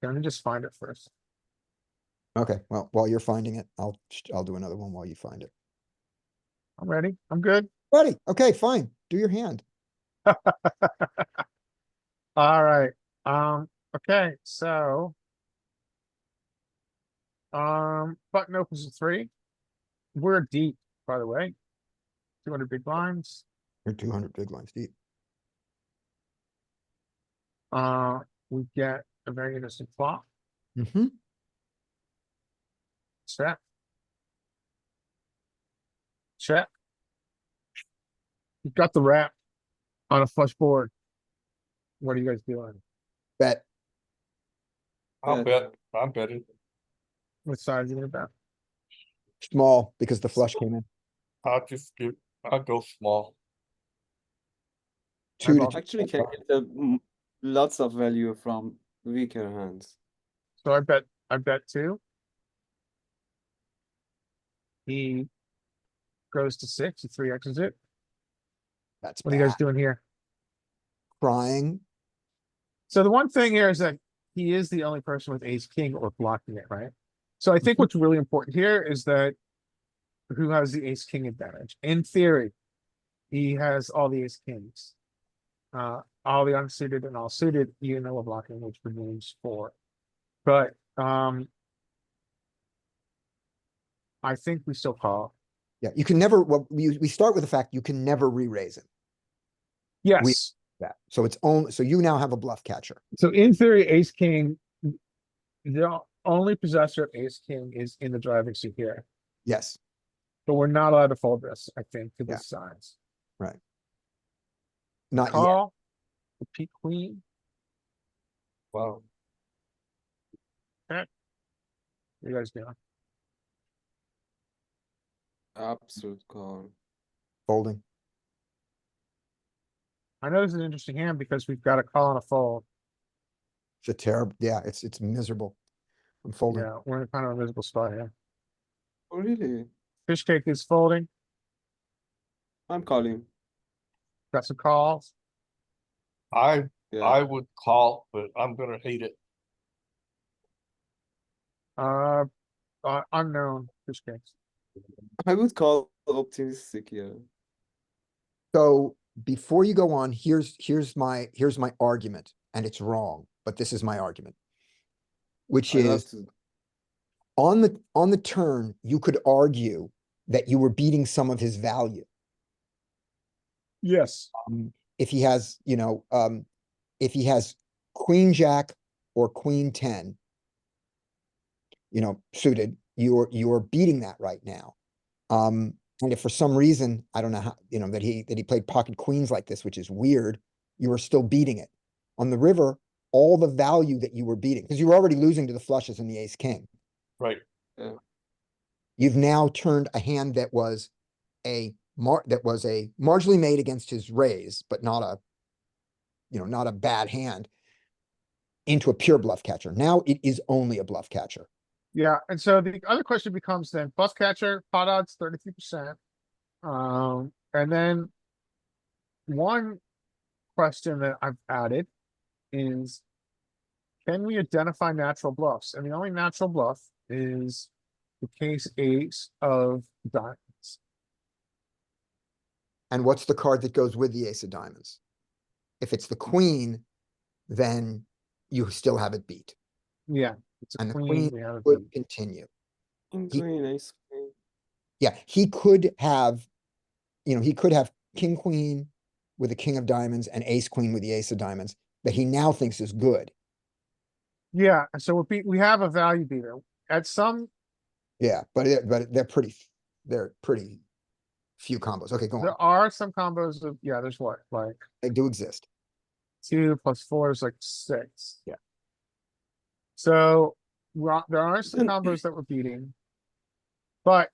let me just find it first. Okay, well, while you're finding it, I'll do another one while you find it. I'm ready. I'm good. Ready? Okay, fine. Do your hand. All right. Okay, so. Button opens at 3. We're deep, by the way. 200 big blinds. You're 200 big lines deep. We get a very interesting flop. Mm-hmm. Check. Check. You've got the wrap on a flush board. What are you guys doing? Bet. I'm betting. What side are you gonna bet? Small because the flush came in. I'll go small. Two Eyeball. to Actually, can get lots of value from weaker hands. So I bet 2. He goes to 6, he 3x's it. That's What are you guys bad. doing here? Crying. So the one thing here is that he is the only person with ace king or blocking it, right? So I think what's really important here is that who has the ace king advantage? In theory, he has all the ace kings. All the unsuited and all suited, you know, blocking, which removes 4. But I think we still call. Yeah, you can never, well, we start with the fact you can never re-raise it. Yes. That. So it's only, so you now have a bluff catcher. So in theory, ace king, the only possessor of ace king is in the driving seat here. Yes, But we're not allowed to fold this, I think, to this size. right. Not yet. Call, repeat queen. Wow. What are you guys doing? Absolute call. Folding. I know this is an interesting hand because we've got a call and a fold. It's a terrible, yeah, it's miserable. I'm folding. Yeah, we're in kind of a miserable spot here. Oh, really? Fish cake is folding, I'm calling. got some calls. I Yeah. would call, but I'm gonna hate it. Unknown fish cakes. I would call optimistic, yeah. So before you go on, here's my argument, and it's wrong, but this is my argument. Which I love is to, on the turn, you could argue that you were beating some of his value. Yes. If he has, you know, if he has queen jack or queen 10, you know, suited, you're beating that right now. And if for some reason, I don't know how, you know, that he played pocket queens like this, which is weird, you were still beating it. On the river, all the value that you were beating, because you were already losing to the flushes and the ace king. Right. You've now turned a hand that was a marginally made against his raise, but not a, you know, not a bad hand, into a pure bluff catcher. Now it is only a bluff catcher. Yeah, and so the other question becomes then bluff catcher, pot odds 33%. And then one question that I've added is, can we identify natural bluffs? And the only natural bluff is the case ace of diamonds. And what's the card that goes with the ace of diamonds? If it's the queen, then you still have it beat. Yeah, it's a And the queen. queen We have a would beat. continue. In He- green, ace queen. Yeah, he could have, he could have king, queen with the king of diamonds and ace, queen with the ace of diamonds that he now thinks is good. Yeah, and so we have a value beater. At some, Yeah, but they're pretty few combos. Okay, go on. there are some combos of, yeah, there's what, like They do exist. 2 + 4 is like 6. Yeah. So there are some Isn't- combos that we're beating. But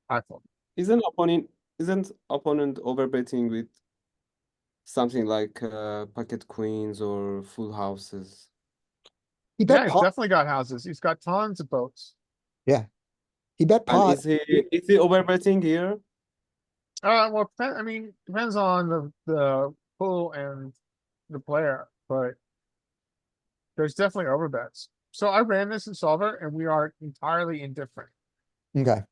I thought, Isn't opponent overbetting with something like pocket queens or full houses? He yeah, bet he's pot. definitely got houses. He's got tons of boats. He bet And pot. is he overbetting here? Well, I mean, depends on the pool and the player, but there's definitely overbets. So I ran this in solver and we are entirely indifferent. Okay.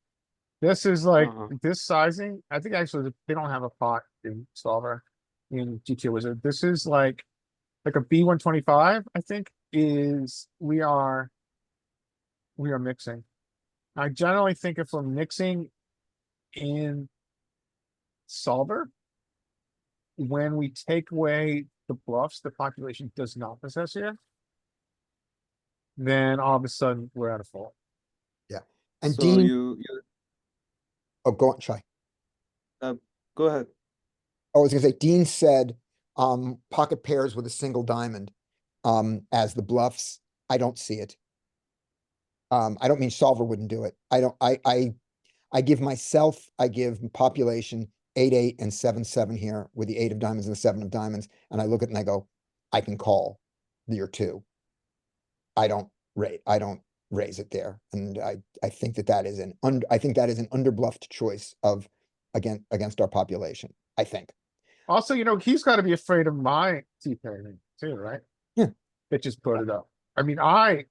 This is like, Uh-huh. this sizing, I think actually they don't have a pot in solver in GTO Wizard. This is like a B125, I think is, we are mixing. I generally think if we're mixing in solver, when we take away the bluffs the population does not possess here, then all of a sudden we're at a fault. And So Dean, you oh, go on, Shai. go ahead. I was gonna say, Dean said, pocket pairs with a single diamond, as the bluffs. I don't see it. I don't mean solver wouldn't do it. I give myself, I give population 8, 8 and 7, 7 here with the 8 of diamonds and the 7 of diamonds. And I look at it and I go, I can call your 2. I don't raise it there. And I think that is an underbluffed choice of, against our population, I think. Also, he's gotta be afraid of my T-pairing too, right? Yeah. That just put it up. I mean, I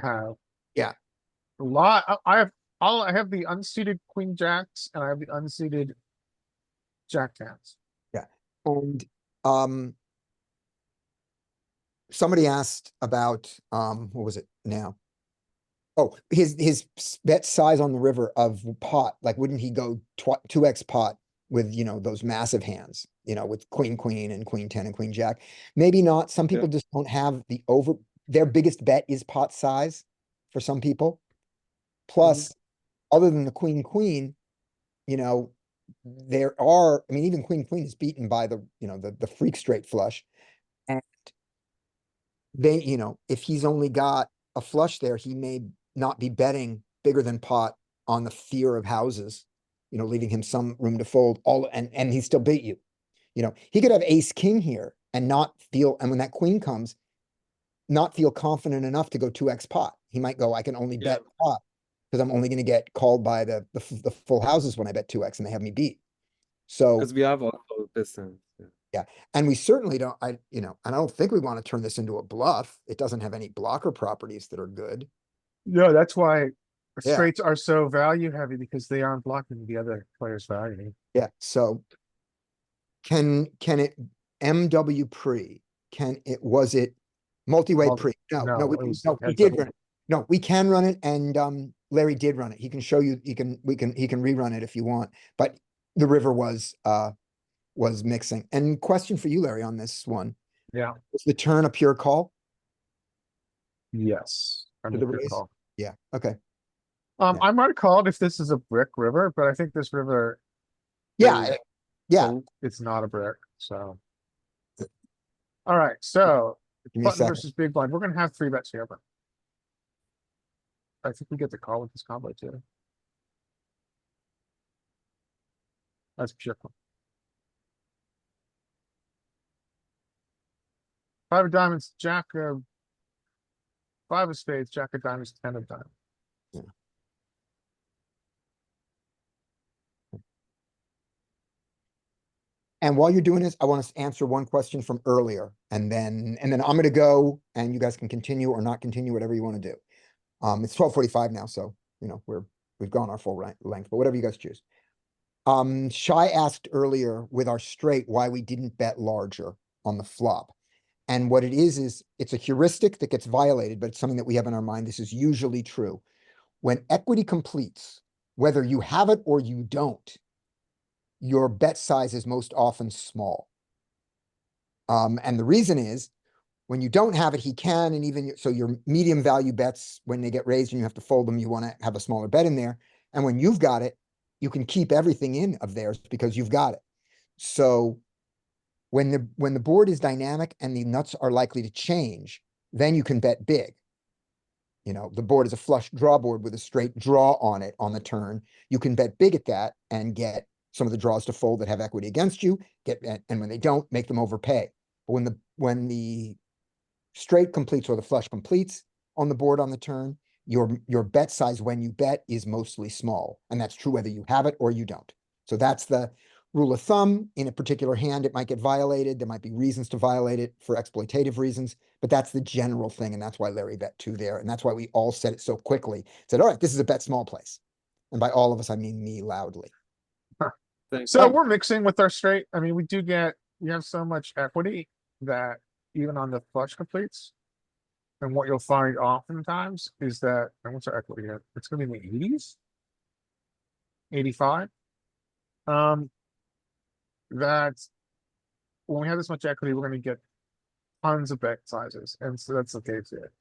have. Yeah. A lot, I have the unsuited queen jacks and I have the unsuited jack tens. And, somebody asked about, what was it now? Oh, his bet size on the river of pot, like, wouldn't he go 2x pot with, those massive hands, with queen, queen and queen 10 and queen jack? Maybe not. Some people just don't have their biggest bet is pot size for some people. Plus, other than the queen, queen, there are, I mean, even queen, queen is beaten by the freak straight flush. And they, if he's only got a flush there, he may not be betting bigger than pot on the fear of houses, leaving him some room to fold and he still beat you. He could have ace king here and not feel, and when that queen comes, not feel confident enough to go 2x pot. He might go, I can only bet pot because I'm only going to get called by the full houses when I bet 2x and they have me beat. So, Because we have also pistons. and we certainly don't, and I don't think we want to turn this into a bluff. It doesn't have any blocker properties that are good. No, that's why Yeah. straights are so value heavy because they aren't blocking the other player's value. Yeah, so can it MW pre? Was it multi-way Multi- pre? No, no, no, it was we heads did up. run it. No, we can run it and Larry did run it. He can show you, he can rerun it if you want, but the river was mixing. And question for you, Larry, on this one. Yeah. Was the turn a pure call? Yes. I To make the good raise? call. Yeah, okay. I might have called if this is a brick river, but I think this river, Yeah, is yeah. it's not a brick, so. All right, so Give me a button second. versus big blind. We're gonna have 3 bets here, but I think we get the call with this combo too. That's pure call. 5 of diamonds, jack of 5 of spades, jack of diamonds, 10 of diamonds. And while you're doing this, I want to answer one question from earlier, and then I'm gonna go, and you guys can continue or not continue, whatever you want to do. It's 12:45 now, so, you know, we've gone our full length, but whatever you guys choose. Shy asked earlier with our straight why we didn't bet larger on the flop. And what it is it's a heuristic that gets violated, but it's something that we have in our mind. This is usually true. When equity completes, whether you have it or you don't, your bet size is most often small. And the reason is, when you don't have it, he can, and even so your medium value bets, when they get raised and you have to fold them, you want to have a smaller bet in there. And when you've got it, you can keep everything in of theirs because you've got it. So when the board is dynamic and the nuts are likely to change, then you can bet big. You know, the board is a flush draw board with a straight draw on it on the turn. You can bet big at that and get some of the draws to fold that have equity against you, and when they don't, make them overpay. But when the straight completes or the flush completes on the board on the turn, your bet size when you bet is mostly small. And that's true whether you have it or you don't. So that's the rule of thumb. In a particular hand, it might get violated. There might be reasons to violate it for exploitative reasons, but that's the general thing. And that's why Larry bet 2 there. And that's why we all said it so quickly. Said, all right, this is a bet small place. And by all of us, I mean me loudly. So we're mixing with our straight. I mean, we have so much equity that even on the flush completes. And what you'll find oftentimes is that, and what's our equity here? It's gonna be in the 80s. 85. That when we have this much equity, we're gonna get tons of bet sizes. And so that's the case here.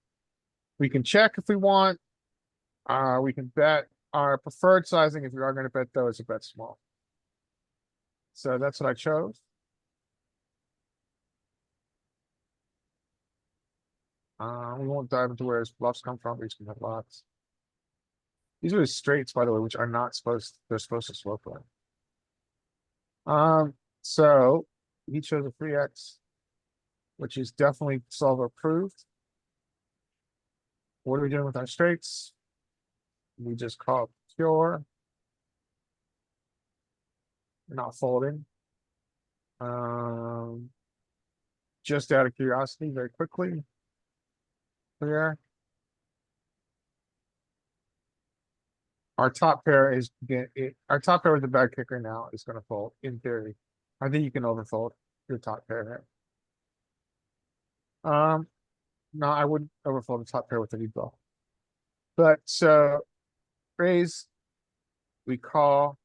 We can check if we want. We can bet. Our preferred sizing, if we are gonna bet though, is a bet small. So that's what I chose. We won't dive into where his bluffs come from. These can have lots. These are his straights, by the way, which are not they're supposed to slow play. So he chose a 3x, which is definitely solver approved. What are we doing with our straights? We just call it pure. We're not folding. Just out of curiosity, very quickly. Clear. Our top pair our top pair with the bad kicker now is going to fold in theory. I think you can overfold your top pair here. No, I wouldn't overfold the top pair with the lead ball. But so raise, we call,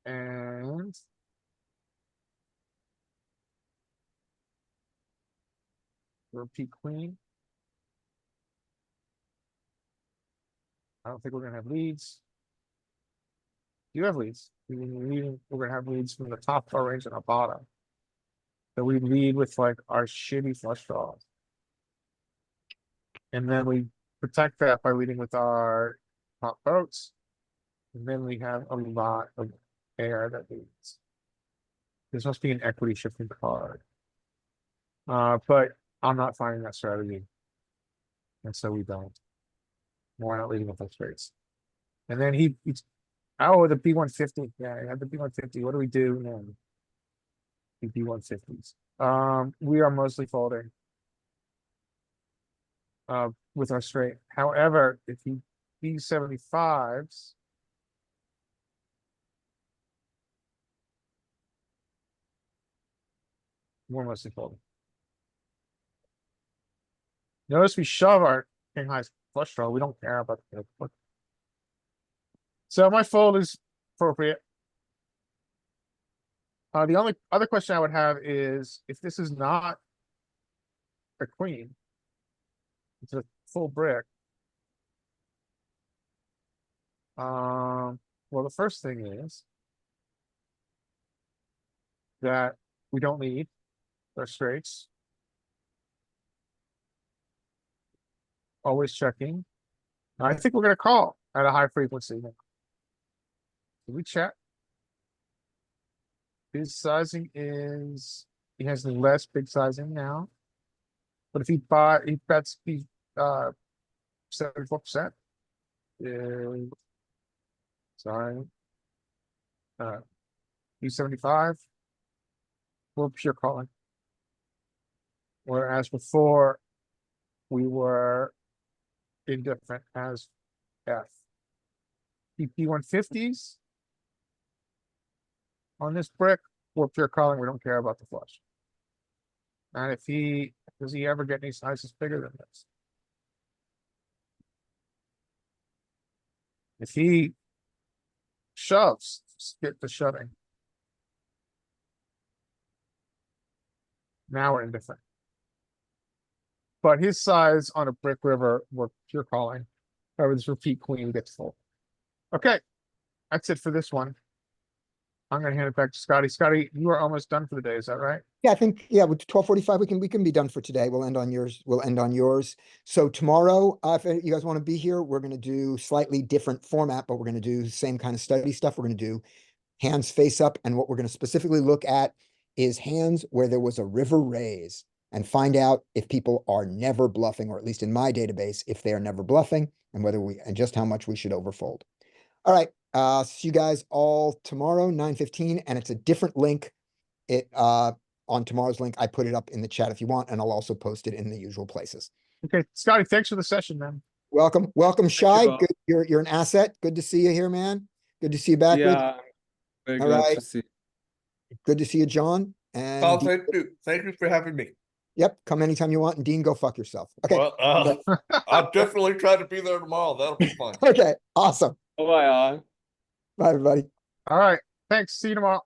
and repeat queen. I don't think we're gonna have leads. You have leads. We're gonna have leads from the top of our range and our bottom. So we lead with like our shitty flush draws. And then we protect that by leading with our top boats. And then we have a lot of air that leads. This must be an equity shifting card. But I'm not finding that strategy. And so we don't. We're not leading with those straights. And then he's oh, the B150. Yeah, I had the B150. What do we do now? The B150s. We are mostly folding. With our straight. However, if he B75s. We're mostly folding. Notice we shove our king high flush draw. We don't care about the foot. So my fold is appropriate. The only other question I would have is if this is not a queen, it's a full brick. Well, the first thing is that we don't need our straights. Always checking. I think we're gonna call at a high frequency. Do we check? His sizing is, he has less big sizing now. But if he bets, 74%. Sorry. E75. We're pure calling. Whereas before, we were indifferent as F. PP 150s. On this brick, we're pure calling, we don't care about the flush. And if does he ever get any sizes bigger than this? If he shoves, skip the shoving. Now we're indifferent. But his size on a brick river, we're pure calling. However, this repeat queen gets full. Okay, that's it for this one. I'm gonna hand it back to Scotty. Scotty, you are almost done for the day, is that right? Yeah, I think, yeah, with 12:45, we can be done for today. We'll end on yours. So tomorrow, if you guys want to be here, we're gonna do slightly different format, but we're gonna do the same kind of study stuff. We're gonna do hands face up, and what we're gonna specifically look at is hands where there was a river raise and find out if people are never bluffing, or at least in my database, if they are never bluffing, and and just how much we should overfold. All right, see you guys all tomorrow, 9:15, and it's a different link. On tomorrow's link, I put it up in the chat if you want, and I'll also post it in the usual places. Okay, Scotty, thanks for the session, man. Welcome, Shai. Bob. Good, you're an asset. Good to see you here, man. Good to see you back. Yeah, very All glad right. to see. Good to see you, John. And Oh, Dean- thank you for having me. yep, come anytime you want. And Dean, go fuck yourself. Okay. Well, I'll definitely try to be there tomorrow. That'll be fun. Okay. Awesome. Bye. Bye, everybody. All right, thanks. See you tomorrow.